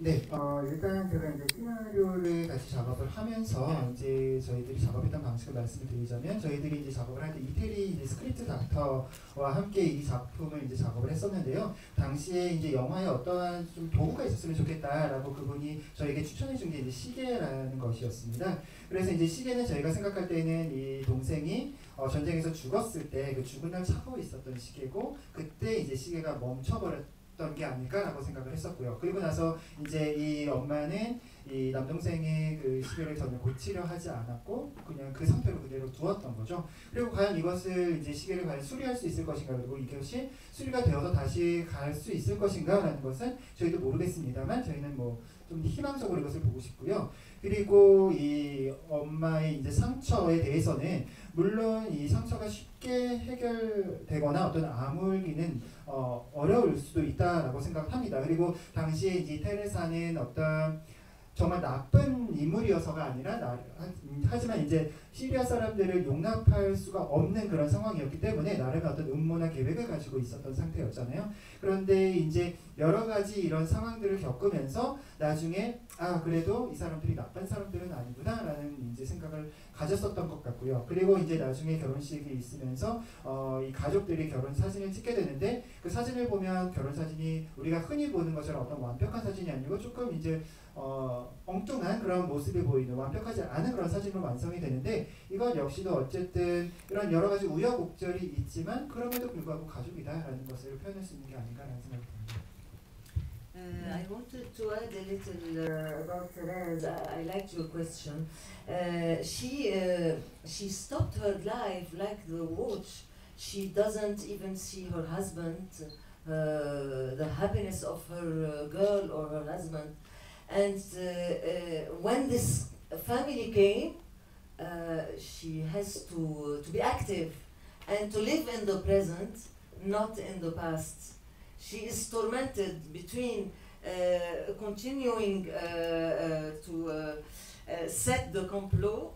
네, 일단 제가 이제 시나리오를 같이 작업을 하면서 이제 저희들이 작업했던 방식을 말씀을 드리자면, 저희들이 이제 작업을 할 때 이태리 이제 스크립트 닥터와 함께 이 작품을 이제 작업을 했었는데요. 당시에 이제 영화에 어떠한 좀 도구가 있었으면 좋겠다라고 그분이 저에게 추천해 준 게 이제 시계라는 것이었습니다. 그래서 이제 시계는 저희가 생각할 때는 이 동생이 전쟁에서 죽었을 때 그 죽은 날 차고 있었던 시계고, 그때 이제 시계가 멈춰버렸던 게 아닐까라고 생각을 했었고요. 그리고 나서 이제 이 엄마는 이 남동생의 그 시계를 전혀 고치려 하지 않았고 그냥 그 상태로 그대로 두었던 거죠. 그리고 과연 이것을 이제 시계를 과연 수리할 수 있을 것인가, 그리고 이것이 수리가 되어서 다시 갈 수 있을 것인가라는 것은 저희도 모르겠습니다만, 저희는 뭐 좀 희망적으로 이것을 보고 싶고요. 그리고 이 엄마의 이제 상처에 대해서는 물론 이 상처가 쉽게 해결되거나 어떤 아물기는 어려울 수도 있다라고 생각합니다. 그리고 당시에 이제 테레사는 어떤 정말 나쁜 인물이어서가 아니라 하지만 이제 시리아 사람들을 용납할 수가 없는 그런 상황이었기 때문에 나름의 어떤 음모나 계획을 가지고 있었던 상태였잖아요. 그런데 이제 여러 가지 이런 상황들을 겪으면서 나중에 그래도 이 사람들이 나쁜 사람들은 아니구나라는 이제 생각을 가졌었던 것 같고요. 그리고 이제 나중에 결혼식이 있으면서 이 가족들이 결혼 사진을 찍게 되는데, 그 사진을 보면 결혼 사진이 우리가 흔히 보는 것처럼 어떤 완벽한 사진이 아니고 조금 이제 엉뚱한 그런 모습이 보이는, 완벽하지 않은 그런 사진으로 완성이 되는데, 이건 역시도 어쨌든 이런 여러 가지 우여곡절이 있지만 그럼에도 불구하고 가족이다라는 것을 표현할 수 있는 게 아닌가라는 생각이 듭니다. I wanted to add a little about Therese. I liked your question. She stopped her life like the watch. She doesn't even see her husband, the happiness of her girl or her husband. And when this family came, she has to be active and to live in the present not in the past. She is tormented between continuing to set the complot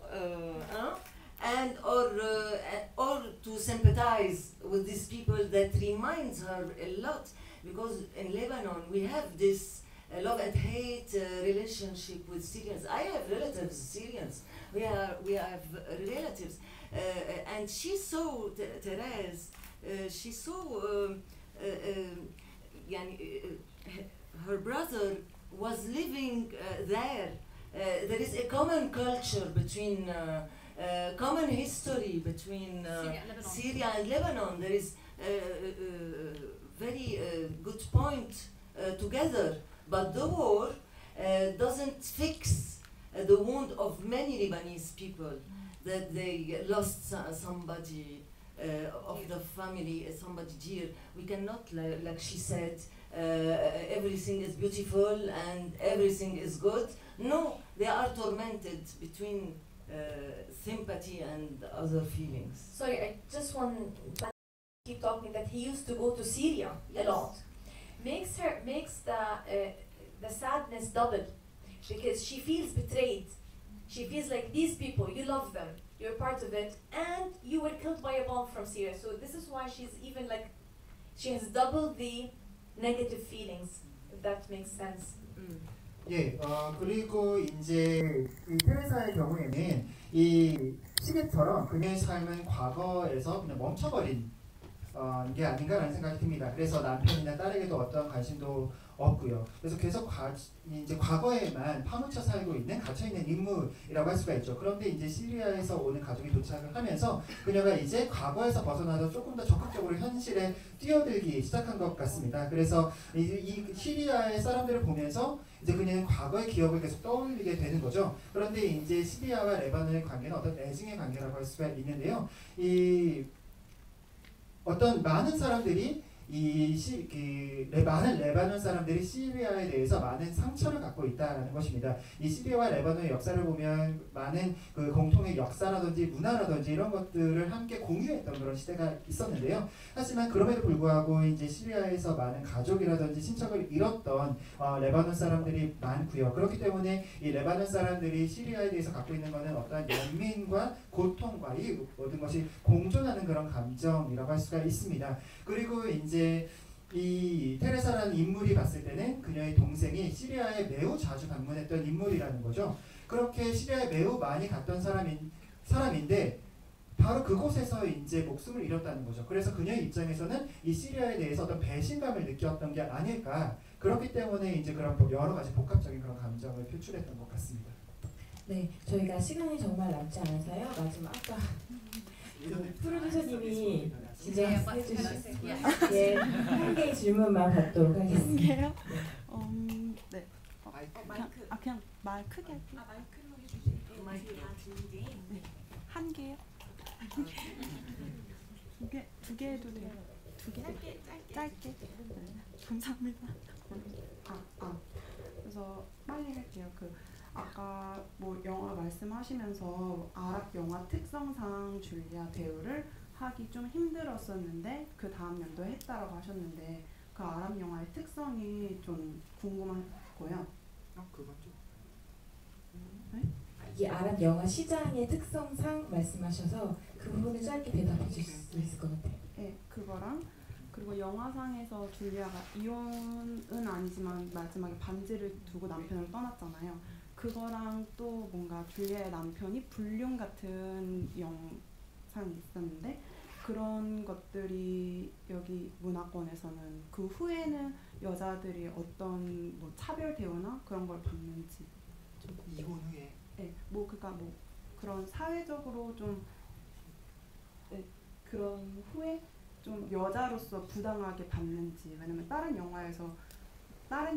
and or to sympathize with these people. That reminds her a lot, because in Lebanon we have this love and hate relationship with Syrians. I have relatives Syrians. We have relatives, and she saw Therese. She saw her brother was living there. There is a common culture between, common history between Syria and Lebanon. There is very good point together, but the war doesn't fix the wound of many Lebanese people, that they lost somebody of the family, somebody dear. We cannot, like she said, everything is beautiful and everything is good. No, they are tormented between sympathy and other feelings. Sorry, I just want to keep talking that he used to go to Syria a lot. Makes the sadness double, because she feels betrayed. She feels like these people, you love them, you're part of it, and you were killed by a bomb from Syria. So this is why she's even like, she has double the negative feelings, if that makes sense. 예, 그리고 이제 이 테레사의 경우에는 이 시계처럼 그녀의 삶은 과거에서 그냥 멈춰버린 게 아닌가라는 생각이 듭니다. 그래서 남편이나 딸에게도 어떤 관심도 없고요. 그래서 계속 이제 과거에만 파묻혀 살고 있는 갇혀 있는 인물이라고 할 수가 있죠. 그런데 이제 시리아에서 오는 가족이 도착을 하면서 그녀가 이제 과거에서 벗어나서 조금 더 적극적으로 현실에 뛰어들기 시작한 것 같습니다. 그래서 이 시리아의 사람들을 보면서 이제 그녀는 과거의 기억을 계속 떠올리게 되는 거죠. 그런데 이제 시리아와 레바논의 관계는 어떤 애증의 관계라고 할 수가 있는데요. 이 어떤 많은 사람들이 많은 레바논 사람들이 시리아에 대해서 많은 상처를 갖고 있다라는 것입니다. 이 시리아와 레바논의 역사를 보면 많은 그 공통의 역사라든지 문화라든지 이런 것들을 함께 공유했던 그런 시대가 있었는데요. 하지만 그럼에도 불구하고 이제 시리아에서 많은 가족이라든지 친척을 잃었던 레바논 사람들이 많고요. 그렇기 때문에 이 레바논 사람들이 시리아에 대해서 갖고 있는 것은 어떤 연민과 고통과 이 모든 것이 공존하는 그런 감정이라고 할 수가 있습니다. 그리고 이제 이 테레사라는 인물이 봤을 때는 그녀의 동생이 시리아에 매우 자주 방문했던 인물이라는 거죠. 그렇게 시리아에 매우 많이 갔던 사람인데 바로 그곳에서 이제 목숨을 잃었다는 거죠. 그래서 그녀의 입장에서는 이 시리아에 대해서 어떤 배신감을 느꼈던 게 아닐까. 그렇기 때문에 이제 그런 여러 가지 복합적인 그런 감정을 표출했던 것 같습니다. 네, 저희가 시간이 정말 남지 않아서요. 마지막 아까 프로듀서님이 지정해 주신 예, 한 개의 질문만 받도록 하겠습니다. 네. 그냥 말 크게 할게요. 마이크로 해주세요. 네. 한 개요? 두 개 해도 돼요. 두 개? 짧게. 네. 감사합니다. 그래서 빨리 할게요. 아까 뭐 영화 말씀하시면서 아랍 영화 특성상 줄리아 배우를 하기 좀 힘들었었는데 그 다음 연도에 했다라고 하셨는데 그 아랍 영화의 특성이 좀 궁금하고요. 그건 좀. 네? 이 아랍 영화 시장의 특성상 말씀하셔서 그 부분을 짧게 대답해 주실 수 있을 것 같아요. 네, 그거랑 그리고 영화상에서 줄리아가 이혼은 아니지만 마지막에 반지를 두고 남편을 떠났잖아요. 그거랑 또 뭔가 줄리아의 남편이 불륜 같은 영상이 있었는데 그런 것들이 여기 문화권에서는 그 후에는 여자들이 어떤 뭐 차별 대우나 그런 걸 받는지 좀 이혼 후에 네, 뭐 그러니까 뭐 그런 사회적으로 좀 네, 그런 후에 좀 여자로서 부당하게 받는지. 왜냐면 다른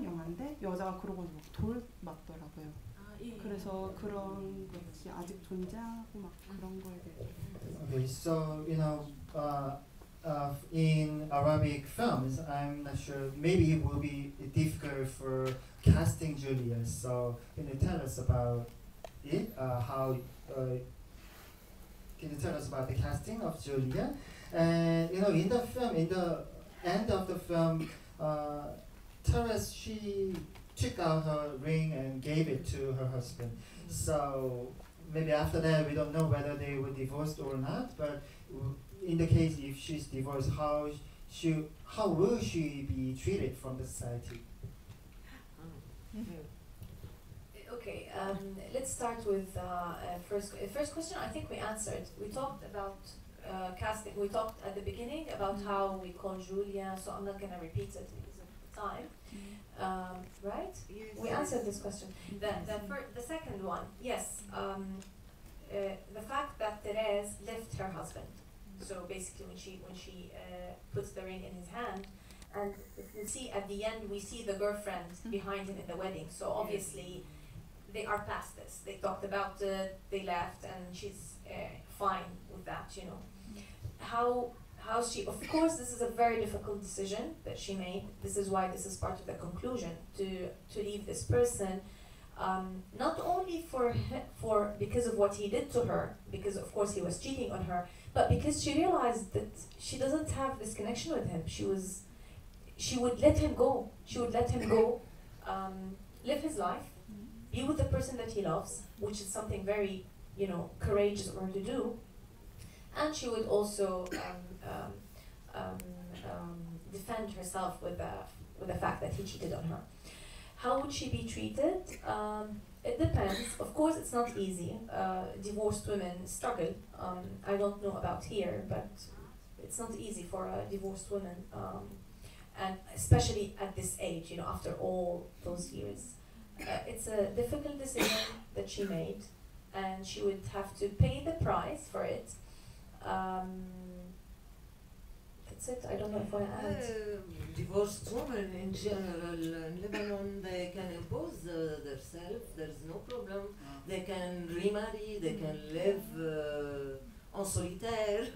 영화인데 여자가 그러고 돌 맞더라고요. 그래서 그런 것이 아직 존재하고 막 그런 거에 대해서. Okay, so in Arabic films, I'm not sure. Maybe it will be difficult for casting Julia. So can you tell us about it? Can you tell us about the casting of Julia? And you know, in the film, in the end of the film, Teres, she took out her ring and gave it to her husband. So maybe after that, we don't know whether they were divorced or not. But in the case if she's divorced, how will she be treated from the society? Okay, let's start with first question. I think we answered. We talked about casting. We talked at the beginning about how we call Julia, so I'm not going to repeat it because of the time. Right? Yes. We answered this question. The second one, yes. The fact that Therese left her husband. So basically, when she puts the ring in his hand, and if you see at the end, we see the girlfriend behind him in the wedding. So obviously, they are past this. They talked about it. They left, and she's fine with that. You know, how she. Of course, this is a very difficult decision that she made. This is why this is part of the conclusion to leave this person. Not only for because of what he did to her, because of course he was cheating on her, but because she realized that she doesn't have this connection with him. She would let him go. She would let him go, live his life, be with the person that he loves, which is something very, you know, courageous for her to do. And she would also defend herself with the fact that he cheated on her. How would she be treated? It depends. Of course, it's not easy. Divorced women struggle. I don't know about here, but it's not easy for a divorced woman, and especially at this age, you know, after all those years. It's a difficult decision that she made, and she would have to pay the price for it. That's it. I don't know if I add. Divorced women in general in Lebanon, they can impose themselves. There's no problem. They can remarry. They can live en solitaire.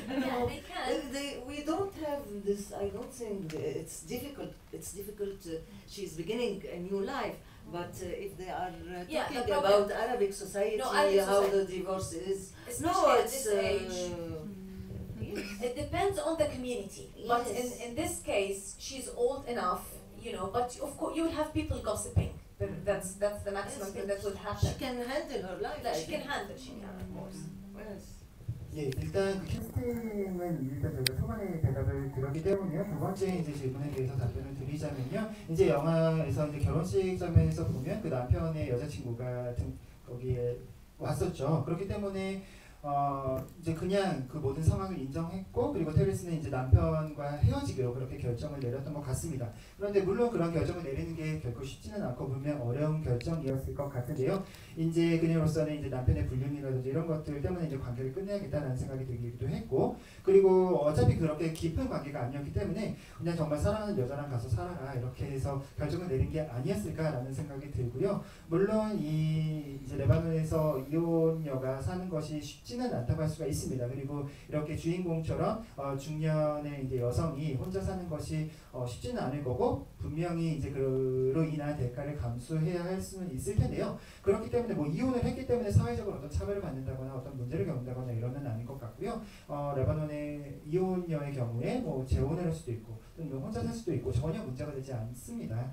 Yeah, they can. We don't have this. I don't think it's difficult. It's difficult. She's beginning a new life. But if they are talking about Arabic society, how the divorce is, especially at this age. It depends on the community, but in this case, she's old enough, you know. But of course, you will have people gossiping. That's the maximum thing that would happen. She can handle her life. She can, of course. Yes. 예, 일단 그 캐스팅은 일단 저희가 초반에 대답을 드렸기 때문에요. 두 번째 이제 질문에 대해서 답변을 드리자면요. 이제 영화에서 이제 결혼식 장면에서 보면 그 남편의 여자친구가 거기에 왔었죠. 그렇기 때문에 이제 그냥 그 모든 상황을 인정했고, 그리고 테레스는 이제 남편과 헤어지기로 그렇게 결정을 내렸던 것 같습니다. 그런데 물론 그런 결정을 내리는 게 결코 쉽지는 않고 분명 어려운 결정이었을 것 같은데요. 이제 그녀로서는 이제 남편의 불륜이라든지 이런 것들 때문에 이제 관계를 끝내야겠다는 생각이 들기도 했고, 그리고 어차피 그렇게 깊은 관계가 아니었기 때문에 그냥 정말 사랑하는 여자랑 가서 살아라 이렇게 해서 결정을 내린 게 아니었을까라는 생각이 들고요. 물론 이제 레바논에서 이혼녀가 사는 것이 쉽지는 않다고 할 수가 있습니다. 그리고 이렇게 주인공처럼 중년의 이제 여성이 혼자 사는 것이 쉽지는 않을 거고, 분명히 이제 그로 인한 대가를 감수해야 할 수는 있을 텐데요. 그렇기 때문에 뭐 이혼을 했기 때문에 사회적으로 어떤 차별을 받는다거나 어떤 문제를 겪는다거나 이러는 아닌 것 같고요. 레바논의 이혼녀의 경우에 뭐 재혼을 할 수도 있고 또는 혼자 살 수도 있고 전혀 문제가 되지 않습니다.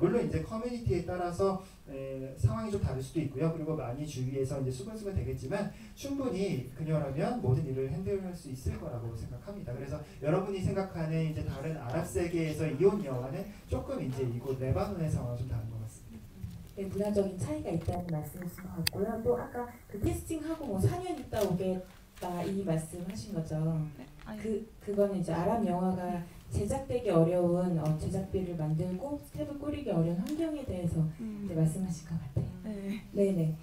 물론 이제 커뮤니티에 따라서 상황이 좀 다를 수도 있고요. 그리고 많이 주위에서 이제 수근수근 되겠지만 충분히 그녀라면 모든 일을 핸들할 수 있을 거라고 생각합니다. 그래서 여러분이 생각하는 이제 다른 아랍 세계에서 이혼녀와는 조금 이제 이곳 레바논의 상황은 좀 다른 것 같습니다. 네, 문화적인 차이가 있다는 말씀이신 것 같고요. 또 아까 그 캐스팅하고 뭐 4년 있다 오겠다 이 말씀하신 거죠. 그거는 이제 아랍 영화가 제작되기 어려운 제작비를 만들고 스텝을 꾸리기 어려운 환경에 대해서 이제 말씀하신 것 같아요. 네네.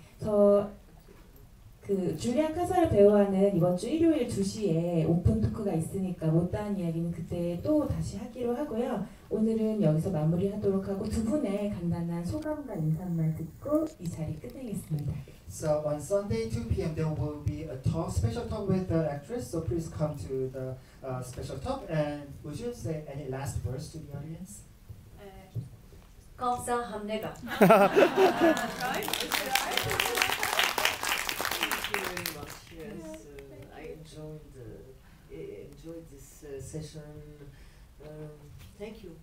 그 줄리안 카사르 배우와는 이번 주 일요일 2시에 오픈 토크가 있으니까 못다한 이야기는 그때 또 다시 하기로 하고요. 오늘은 여기서 마무리하도록 하고 두 분의 간단한 소감과 인사말 듣고 이 자리 끝내겠습니다. So on Sunday 2 p.m. there will be a talk, special talk with the actress. So please come to the special talk. And would you say any last words to the audience? 감사합니다. Thank you very much. Yes, I enjoyed. enjoyed this session. Thank you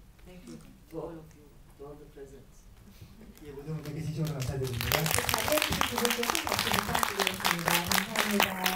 to all of you, to all the presents. 예, 모든 분들께 진심으로 감사드립니다. 자리해주신 분들께 큰 박수 부탁드리겠습니다. 감사합니다.